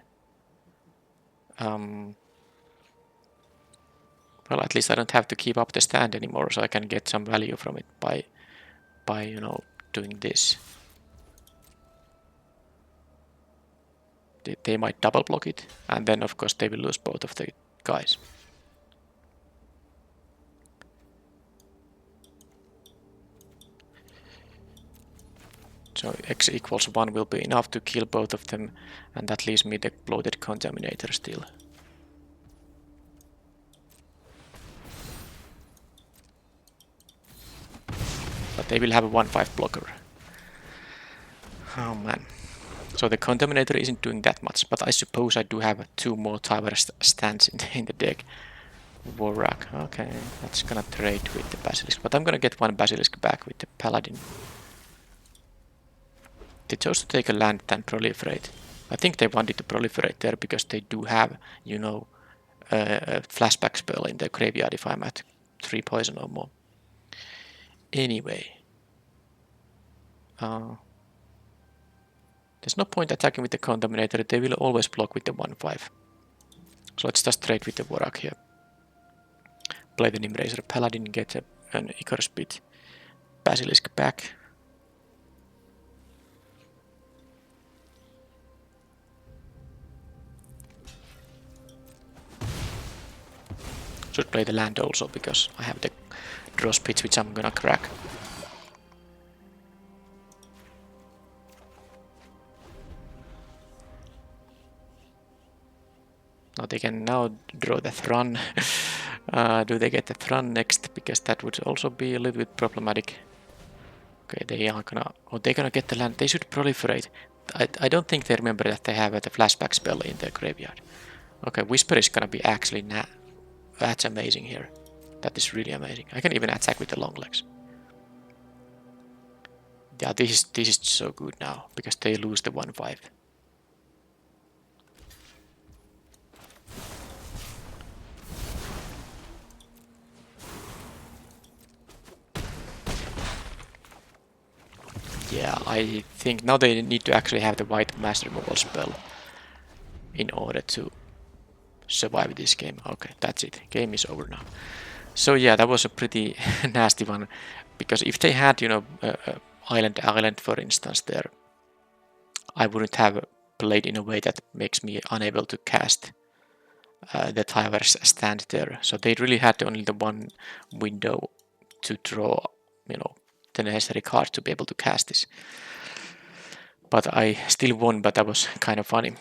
Well, at least I don't have to keep up the stand anymore, so I can get some value from it by you know, doing this. They might double block it, and then of course they will lose both of the guys. So x equals 1 will be enough to kill both of them, and that leaves me the bloated contaminator still. But they will have a 1/5 blocker. Oh man. So the contaminator isn't doing that much, but I suppose I do have 2 more tower stands in the deck. Vorak, okay, that's gonna trade with the basilisk, but I'm gonna get 1 basilisk back with the paladin. They chose to take a land than proliferate. I think they wanted to proliferate there because they do have, you know, a flashback spell in the graveyard if I'm at 3 poison or more. Anyway. There's no point attacking with the contaminator, they will always block with the 1/5. So let's just trade with the Vorak here. Play the Nimrazer Paladin, get an Icarus Pit Basilisk back. Should play the land also because I have the draw spits which I'm gonna crack. Now they can now draw the Thron. Do they get the Thron next? Because that would also be a little bit problematic. Okay, they are gonna... Oh, they're gonna get the land. They should proliferate. I don't think they remember that they have the flashback spell in their graveyard. Okay, Whisper is gonna be actually... That's amazing here. That is really amazing. I can even attack with the long legs. Yeah, this is so good now, because they lose the 1/5. Yeah, I think now they need to actually have the white mass removal spell in order to survive this game. Okay, that's it. Game is over now. So yeah, that was a pretty nasty one, because if they had, you know, island for instance there, I wouldn't have played in a way that makes me unable to cast the Towers stand there. So they really had only the one window to draw, you know, the necessary card to be able to cast this. But I still won, but that was kind of funny.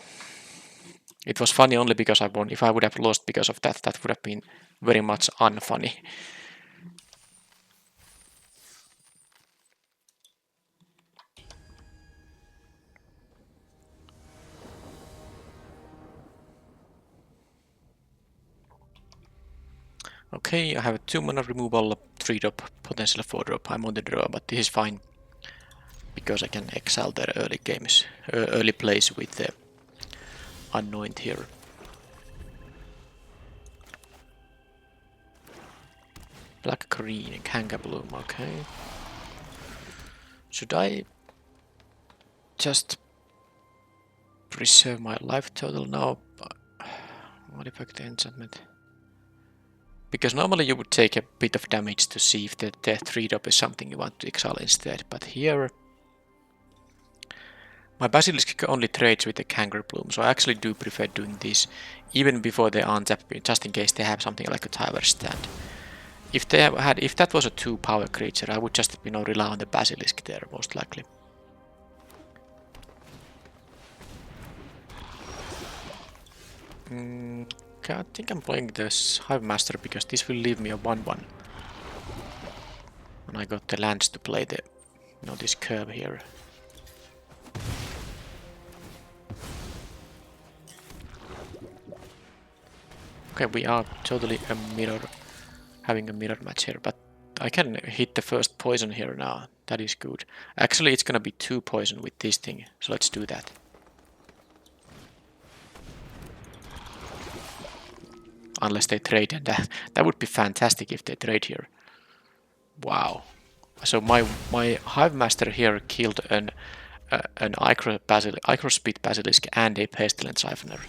It was funny only because I won. If I would have lost because of that, that would have been very much unfunny. Okay, I have a 2 mana removal, 3 drop, potential 4 drop. I'm on the draw, but this is fine because I can exile their early games, early plays with the Anoint here. Black green, Kanga Bloom, okay. Should I just preserve my life total now? Modify the enchantment. Because normally you would take a bit of damage to see if the 3 drop is something you want to exile instead, but here my Basilisk only trades with the Kangaroo Bloom, so I actually do prefer doing this even before they untap, just in case they have something like a Tower stand. If that was a 2 power creature, I would just, you know, rely on the Basilisk there most likely. I think I'm playing this Hive Master because this will leave me a 1/1. And I got the lands to play the, you know, this curve here. Okay, we are totally having a mirror match here, but I can hit the first poison here now. That is good. Actually, it's gonna be 2 poison with this thing, so let's do that. Unless they trade, and that would be fantastic if they trade here. Wow. So my Hive Master here killed an Icrospit Basilisk and a Pestilent Siphoner.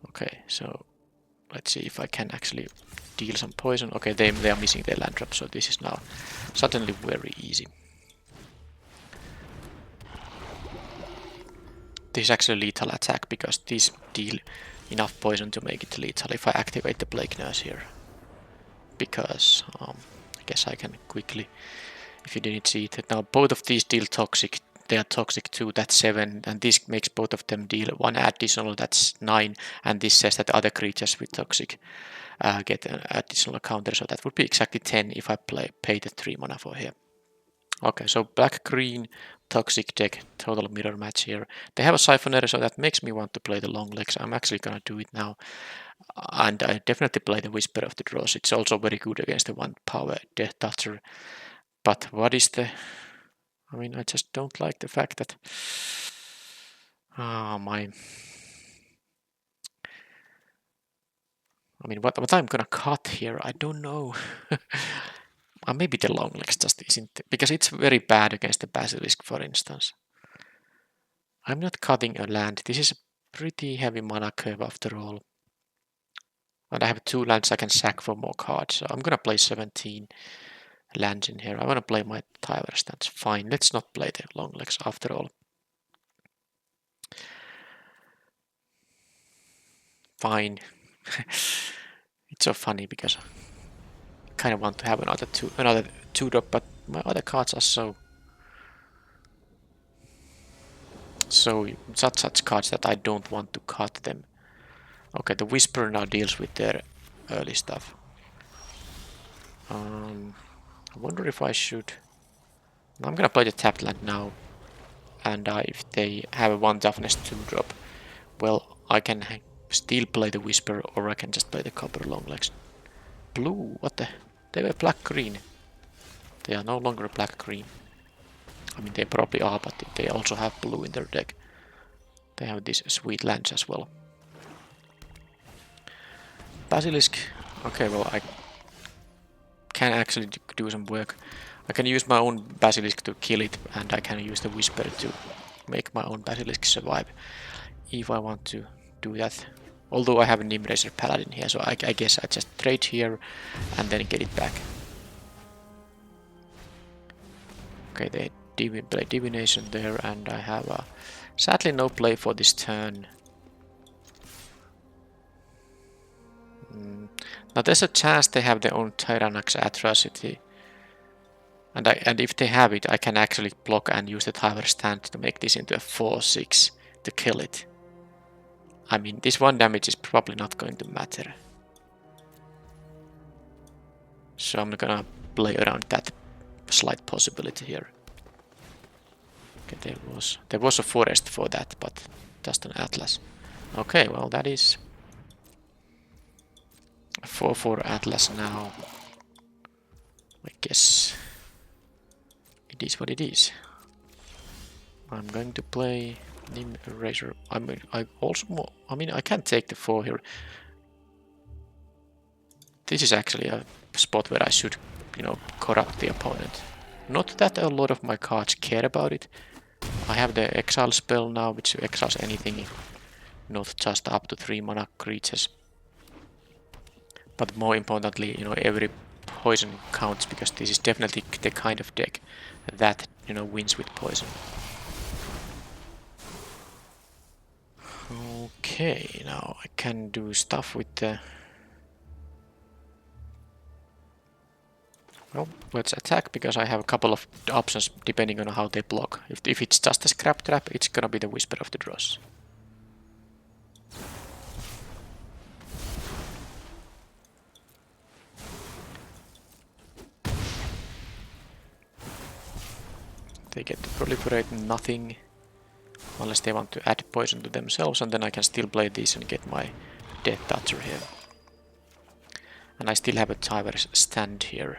Okay, so let's see if I can actually deal some poison. Okay, they are missing their land drop, so this is now suddenly very easy. This is actually a lethal attack because these deal enough poison to make it lethal if I activate the Plague Nurse here. Because I guess I can quickly if you didn't see it. Now both of these deal toxic. They are toxic too, that's 7, and this makes both of them deal 1 additional, that's 9, and this says that other creatures with toxic get an additional counter, so that would be exactly 10 if I pay the 3 mana for here. Okay, so black-green, toxic deck, total mirror match here. They have a Siphoner, so that makes me want to play the long legs. I'm actually gonna do it now. And I definitely play the Whisper of the Dross. It's also very good against the 1 power Death Toucher. But what is the... I mean, I just don't like the fact that... my... I mean, what I'm gonna cut here, I don't know. Maybe the long legs just isn't... Because it's very bad against the Basilisk, for instance. I'm not cutting a land. This is a pretty heavy mana curve after all. And I have 2 lands I can sack for more cards, so I'm gonna play 17 lands in here. I wanna play my Tyler stance. Fine, let's not play the long legs after all. Fine. It's so funny because I kind of want to have another 2-drop, but my other cards are such cards that I don't want to cut them. Okay, the Whisper now deals with their early stuff. I wonder if I should... I'm gonna play the tapped land now, and if they have a 1 toughness 2-drop, well, I can still play the Whisper, or I can just play the copper long legs. Blue, what the... They were black-green. They are no longer black-green. I mean, they probably are, but they also have blue in their deck. They have these sweet lands as well. Basilisk. Okay, well, I can actually do some work. I can use my own Basilisk to kill it, and I can use the Whisper to make my own Basilisk survive, if I want to do that. Although I have a Nimrazer Paladin here, so I guess I just trade here and then get it back. Okay, they play Divination there, and I have sadly no play for this turn. Now there's a chance they have their own Tyrannox Atrocity. And if they have it, I can actually block and use the Tower Stand to make this into a 4-6 to kill it. I mean, this 1 damage is probably not going to matter. So I'm gonna play around that slight possibility here. Okay, there was a forest for that, but just an Atlas. Okay, well that is 4/4 Atlas now. I guess it is what it is. I'm going to play Nimrazer. I mean, I can take the 4 here. This is actually a spot where I should, corrupt the opponent. Not that a lot of my cards care about it. I have the Exile spell now, which exiles anything, not just up to 3 mana creatures. But more importantly, every poison counts, because this is definitely the kind of deck that, wins with poison. Okay, now I can do stuff with the... Well, let's attack, because I have a couple of options depending on how they block. If it's just a Scrap Trap, it's gonna be the Whisper of the Dross. They get to proliferate nothing, unless they want to add poison to themselves, and then I can still play this and get my Death Toucher here. And I still have a Tower Stand here.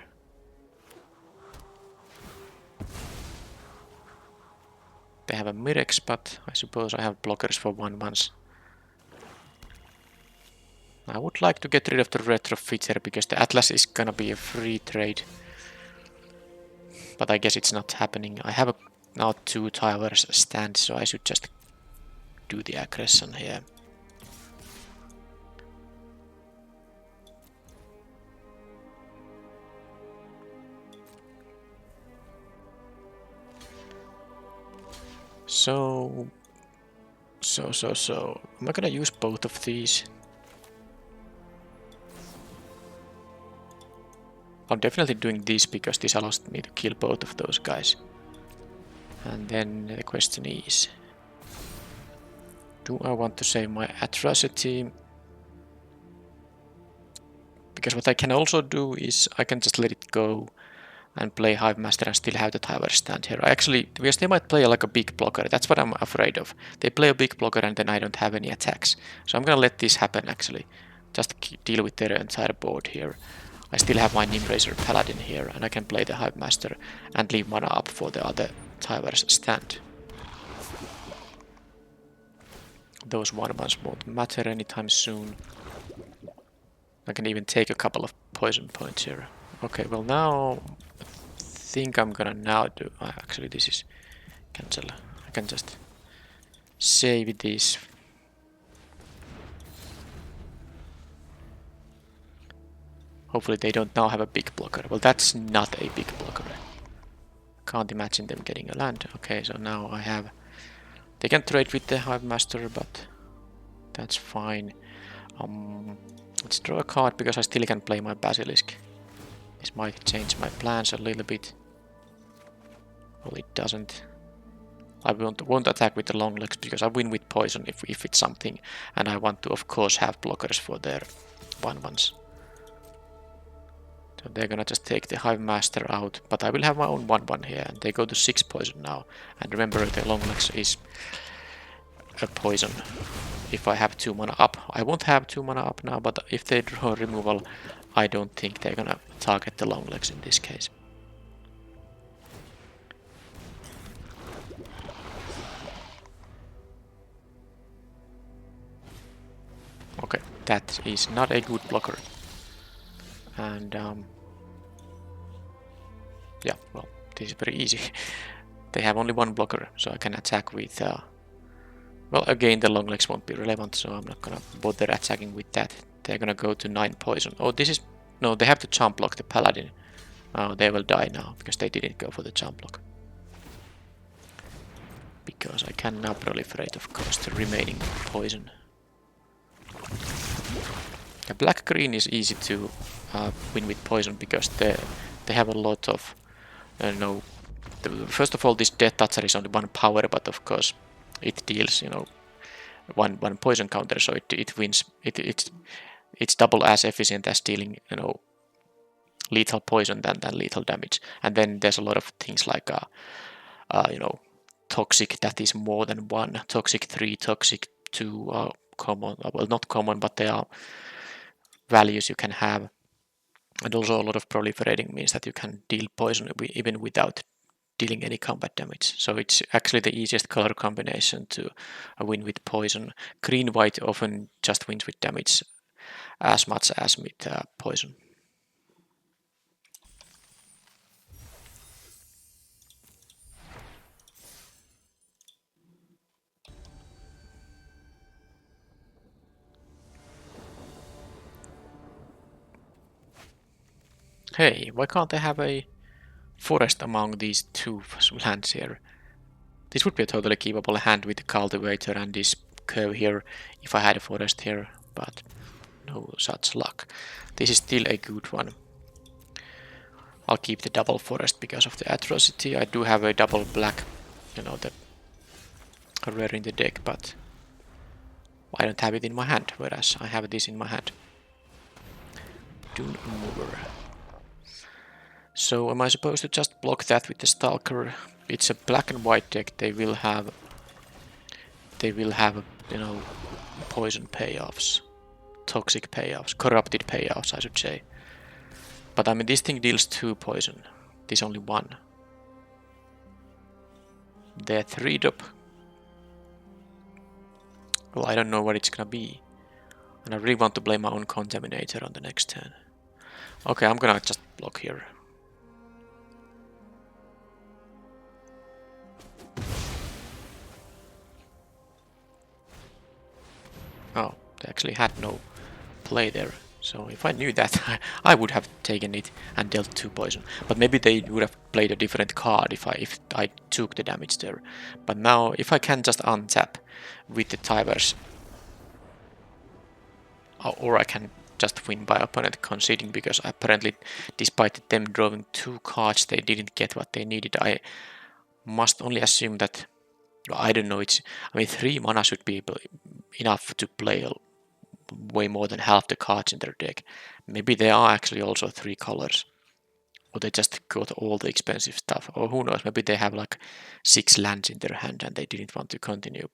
They have a Mirex, but I suppose I have blockers for 1/1s. I would like to get rid of the Retrofitter, because the Atlas is gonna be a free trade. But I guess it's not happening. I have now 2 Towers Stand, so I should just do the aggression here. So... Am I gonna use both of these? I'm definitely doing this because this allows me to kill both of those guys. And then the question is, do I want to save my atrocity? Because what I can also do is I can just let it go and play Hive Master and still have the Tiber stand here. Because they might play like a big blocker, that's what I'm afraid of. They play a big blocker and then I don't have any attacks. So I'm gonna let this happen actually. Just deal with their entire board here. I still have my Nimrazer Paladin here and I can play the Hive Master and leave mana up for the other Tiber's stand. Those 1/1s won't matter anytime soon. I can even take a couple of poison points here. Okay, well now I think I'm gonna now do... actually this is cancel. I can just save this. Hopefully they don't now have a big blocker. Well, that's not a big blocker. Can't imagine them getting a land. Okay, so now I have... They can trade with the Hive Master, but that's fine. Let's draw a card because I still can play my Basilisk. This might change my plans a little bit. Well, it doesn't. I won't attack with the long legs because I win with poison if it's something. And I want to, of course, have blockers for their 1/1s. So they're gonna just take the Hive Master out. But I will have my own 1/1 here. And they go to 6 poison now. And remember, the long legs is a poison. If I have 2 mana up. I won't have 2 mana up now, but if they draw removal, I don't think they're gonna target the long legs in this case. Okay, that is not a good blocker. And yeah, well, this is very easy. They have only 1 blocker, so I can attack with... well, again, the long legs won't be relevant, so I'm not gonna bother attacking with that. They're gonna go to 9 poison. Oh, this is... No, they have to jump block the Paladin. Oh, they will die now, because they didn't go for the jump block. Because I can now proliferate, of course, the remaining poison. The black-green is easy to win with poison, because they have a lot of... first of all, this Death Toucher is only 1 power, but of course it deals, one poison counter, so it wins. It's double as efficient as dealing, lethal poison than lethal damage. And then there's a lot of things like, toxic that is more than 1, toxic 3, toxic 2 are common. Well, not common, but they are values you can have. And also a lot of proliferating means that you can deal poison even without dealing any combat damage. So it's actually the easiest color combination to win with poison. Green-white often just wins with damage as much as with poison. Hey, why can't I have a forest among these 2 lands here? This would be a totally keepable hand with the cultivator and this curve here if I had a forest here, but no such luck. This is still a good one. I'll keep the double forest because of the atrocity. I do have a double black, the rare in the deck, but I don't have it in my hand, whereas I have this in my hand. Dune Mover. So am I supposed to just block that with the Stalker? It's a black and white deck. They will have poison payoffs, toxic payoffs, corrupted payoffs, I should say. But I mean, this thing deals 2 poison. This only 1. They're 3-drop. Well, I don't know what it's gonna be. And I really want to play my own Contaminator on the next turn. Okay, I'm gonna just block here. Oh, they actually had no play there. So if I knew that, I would have taken it and dealt 2 poison. But maybe they would have played a different card if I took the damage there. But now, if I can just untap with the Tivers, or I can just win by opponent conceding, because apparently, despite them drawing 2 cards, they didn't get what they needed. I must only assume that, I don't know, I mean 3 mana should be enough to play way more than half the cards in their deck. Maybe there are actually also 3 colors. Or they just got all the expensive stuff. Or who knows, maybe they have like 6 lands in their hand and they didn't want to continue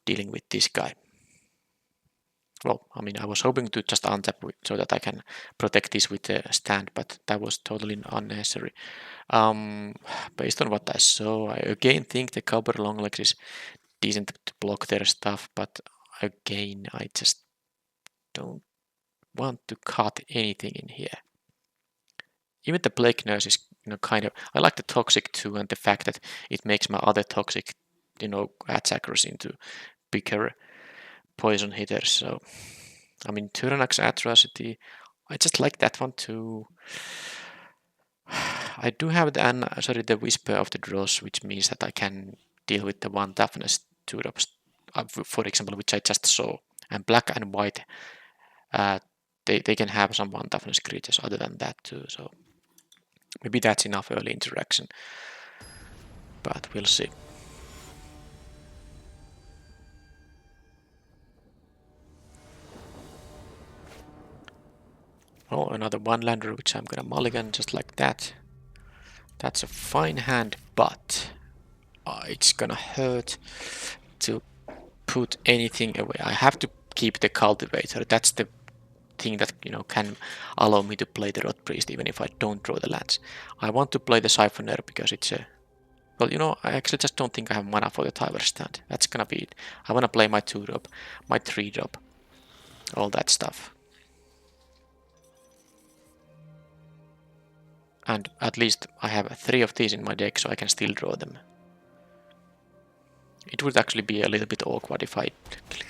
dealing with this guy. Well, I mean, I was hoping to just untap so that I can protect this with the stand, but that was totally unnecessary. Based on what I saw, I again think the Copper Longlegs is decent to block their stuff, but again, I just don't want to cut anything in here. Even the Plague Nurse is, kind of, I like the Toxic too, and the fact that it makes my other Toxic, attackers into bigger poison hitters. So, I mean, Tyrannox Atrocity, I just like that one too. I do have the Whisper of the Dross, which means that I can deal with the 1 toughness 2 drops, for example, which I just saw. And black and white, they can have some 1 toughness creatures other than that too. So maybe that's enough early interaction, but we'll see. Oh, another 1-lander, which I'm gonna mulligan just like that. That's a fine hand, but it's gonna hurt to put anything away. I have to keep the Cultivator. That's the thing that can allow me to play the Rot Priest even if I don't draw the lands. I want to play the Siphoner because it's a... Well, I actually just don't think I have mana for the Tiber stand. That's gonna be it. I wanna play my 2-drop, my 3-drop, all that stuff. And at least I have 3 of these in my deck, so I can still draw them. It would actually be a little bit awkward if I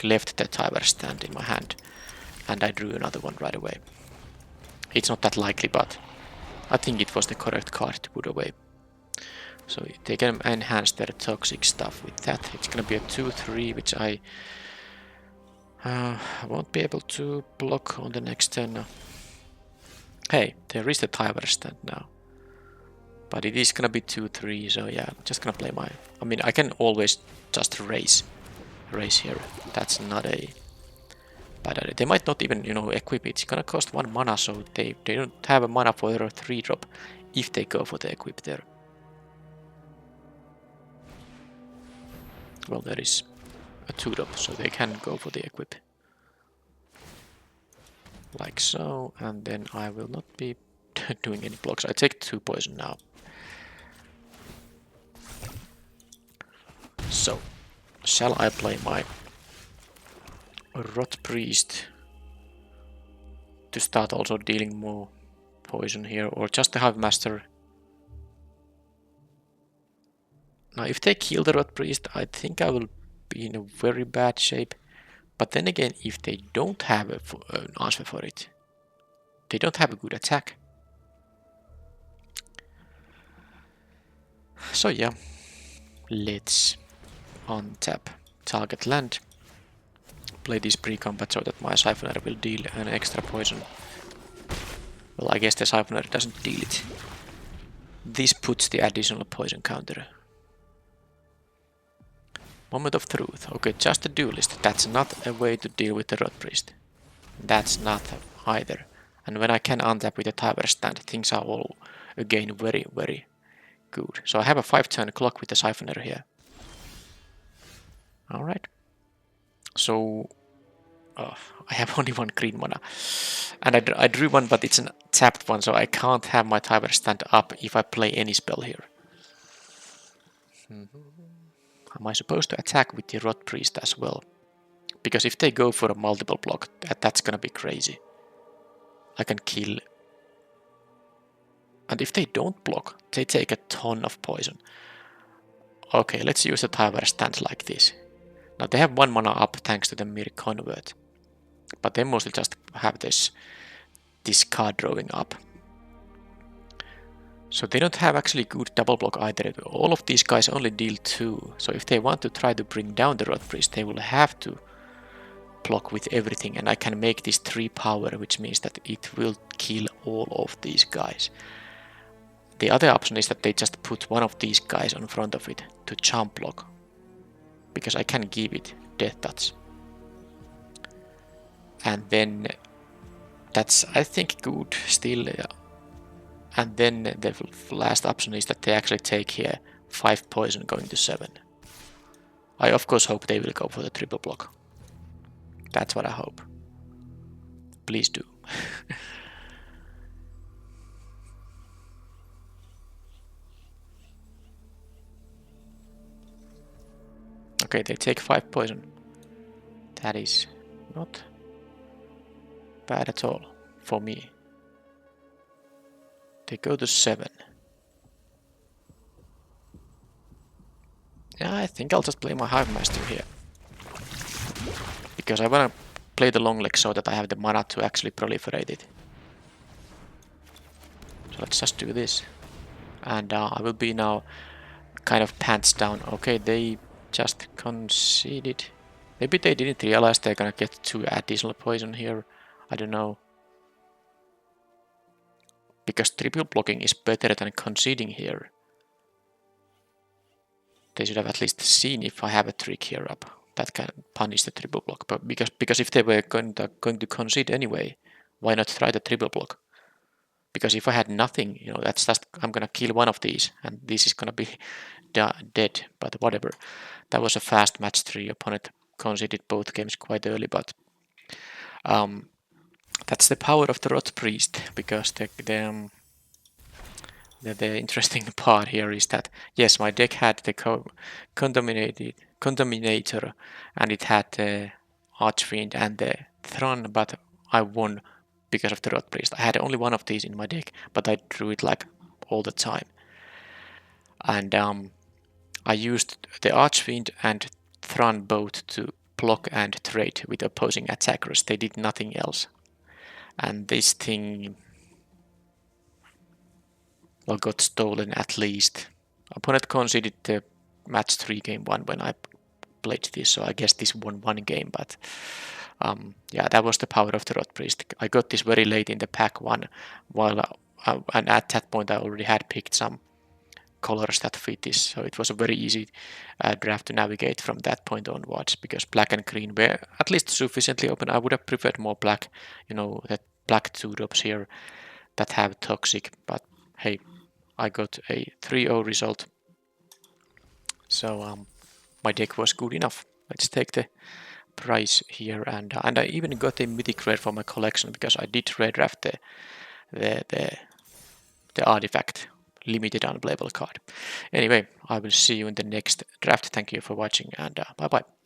left the Tiber stand in my hand and I drew another one right away. It's not that likely, but I think it was the correct card to put away. So they can enhance their toxic stuff with that. It's gonna be a 2-3, which I won't be able to block on the next turn. Hey, there is the Tiber stand now. But it is gonna be 2-3, so yeah, I'm just gonna play my... I mean, I can always just raise here. That's not a bad idea. They might not even, equip it. It's gonna cost 1 mana, so they don't have a mana for their 3-drop if they go for the equip there. Well, there is a 2-drop, so they can go for the equip. Like so, and then I will not be doing any blocks. I take 2 poison now. So, shall I play my Rot Priest to start also dealing more poison here, or just the Hive Master? Now, if they kill the Rot Priest, I think I will be in a very bad shape. But then again, if they don't have an answer for it, they don't have a good attack. So yeah, let's untap target land, play this pre-combat so that my Siphoner will deal an extra poison. Well, I guess the Siphoner doesn't deal it. This puts the additional poison counter. Moment of truth. Okay, just a duelist. That's not a way to deal with the Rot Priest. That's not either. And when I can untap with a Tiber stand, things are all again very, very good. So I have a 5-turn clock with the Siphoner here. Alright. So I have only 1 green mana. And I drew one, but it's a tapped one, so I can't have my Tiber stand up if I play any spell here. Am I supposed to attack with the Rot Priest as well? Because if they go for a multiple block, that's gonna be crazy. I can kill. And if they don't block, they take a ton of poison. Okay, let's use the Tiber stand like this. Now they have 1 mana up thanks to the Mirror Convert. But they mostly just have this card drawing up. So they don't have actually good double block either. All of these guys only deal 2. So if they want to try to bring down the Rot Priest, they will have to block with everything, and I can make this 3 power, which means that it will kill all of these guys. The other option is that they just put one of these guys on front of it to jump block, because I can give it death touch. And then that's, I think, good still. And then the last option is that they actually take here 5 poison going to 7. I of course hope they will go for the triple block. That's what I hope. Please do. Okay, they take 5 poison. That is not bad at all for me. They go to 7. Yeah, I think I'll just play my Hive Master here. Because I wanna play the long leg so that I have the mana to actually proliferate it. So let's just do this. And I will be now kind of pants down. Okay, they just conceded. Maybe they didn't realize they're gonna get 2 additional poison here. I don't know. Because triple blocking is better than conceding here. They should have at least seen if I have a trick here up that can punish the triple block. But because if they were going to concede anyway, why not try the triple block? Because if I had nothing, you know, that's just, I'm gonna kill one of these, and this is gonna be dead. But whatever. That was a fast match 3. Opponent conceded both games quite early, but that's the power of the Rot Priest. Because the interesting part here is that yes, my deck had the Contaminator, and it had the Archfiend and the Thron, but I won because of the Rot Priest. I had only one of these in my deck, but I drew it like all the time. And I used the Archfiend and Thron both to block and trade with opposing attackers. They did nothing else. And this thing, well, got stolen at least. Opponent conceded the match 3 game 1 when I played this, so I guess this won 1 game, but yeah, that was the power of the Rot Priest. I got this very late in the pack 1, while and at that point I already had picked some colors that fit this, so it was a very easy draft to navigate from that point onwards, because black and green were at least sufficiently open. I would have preferred more black, you know, that black 2-drops here that have toxic, but hey, I got a 3-0 result, so my deck was good enough. Let's take the prize here, and I even got a mythic rare for my collection, because I did redraft the artifact limited unplayable card. Anyway, I will see you in the next draft. Thank you for watching, and bye bye.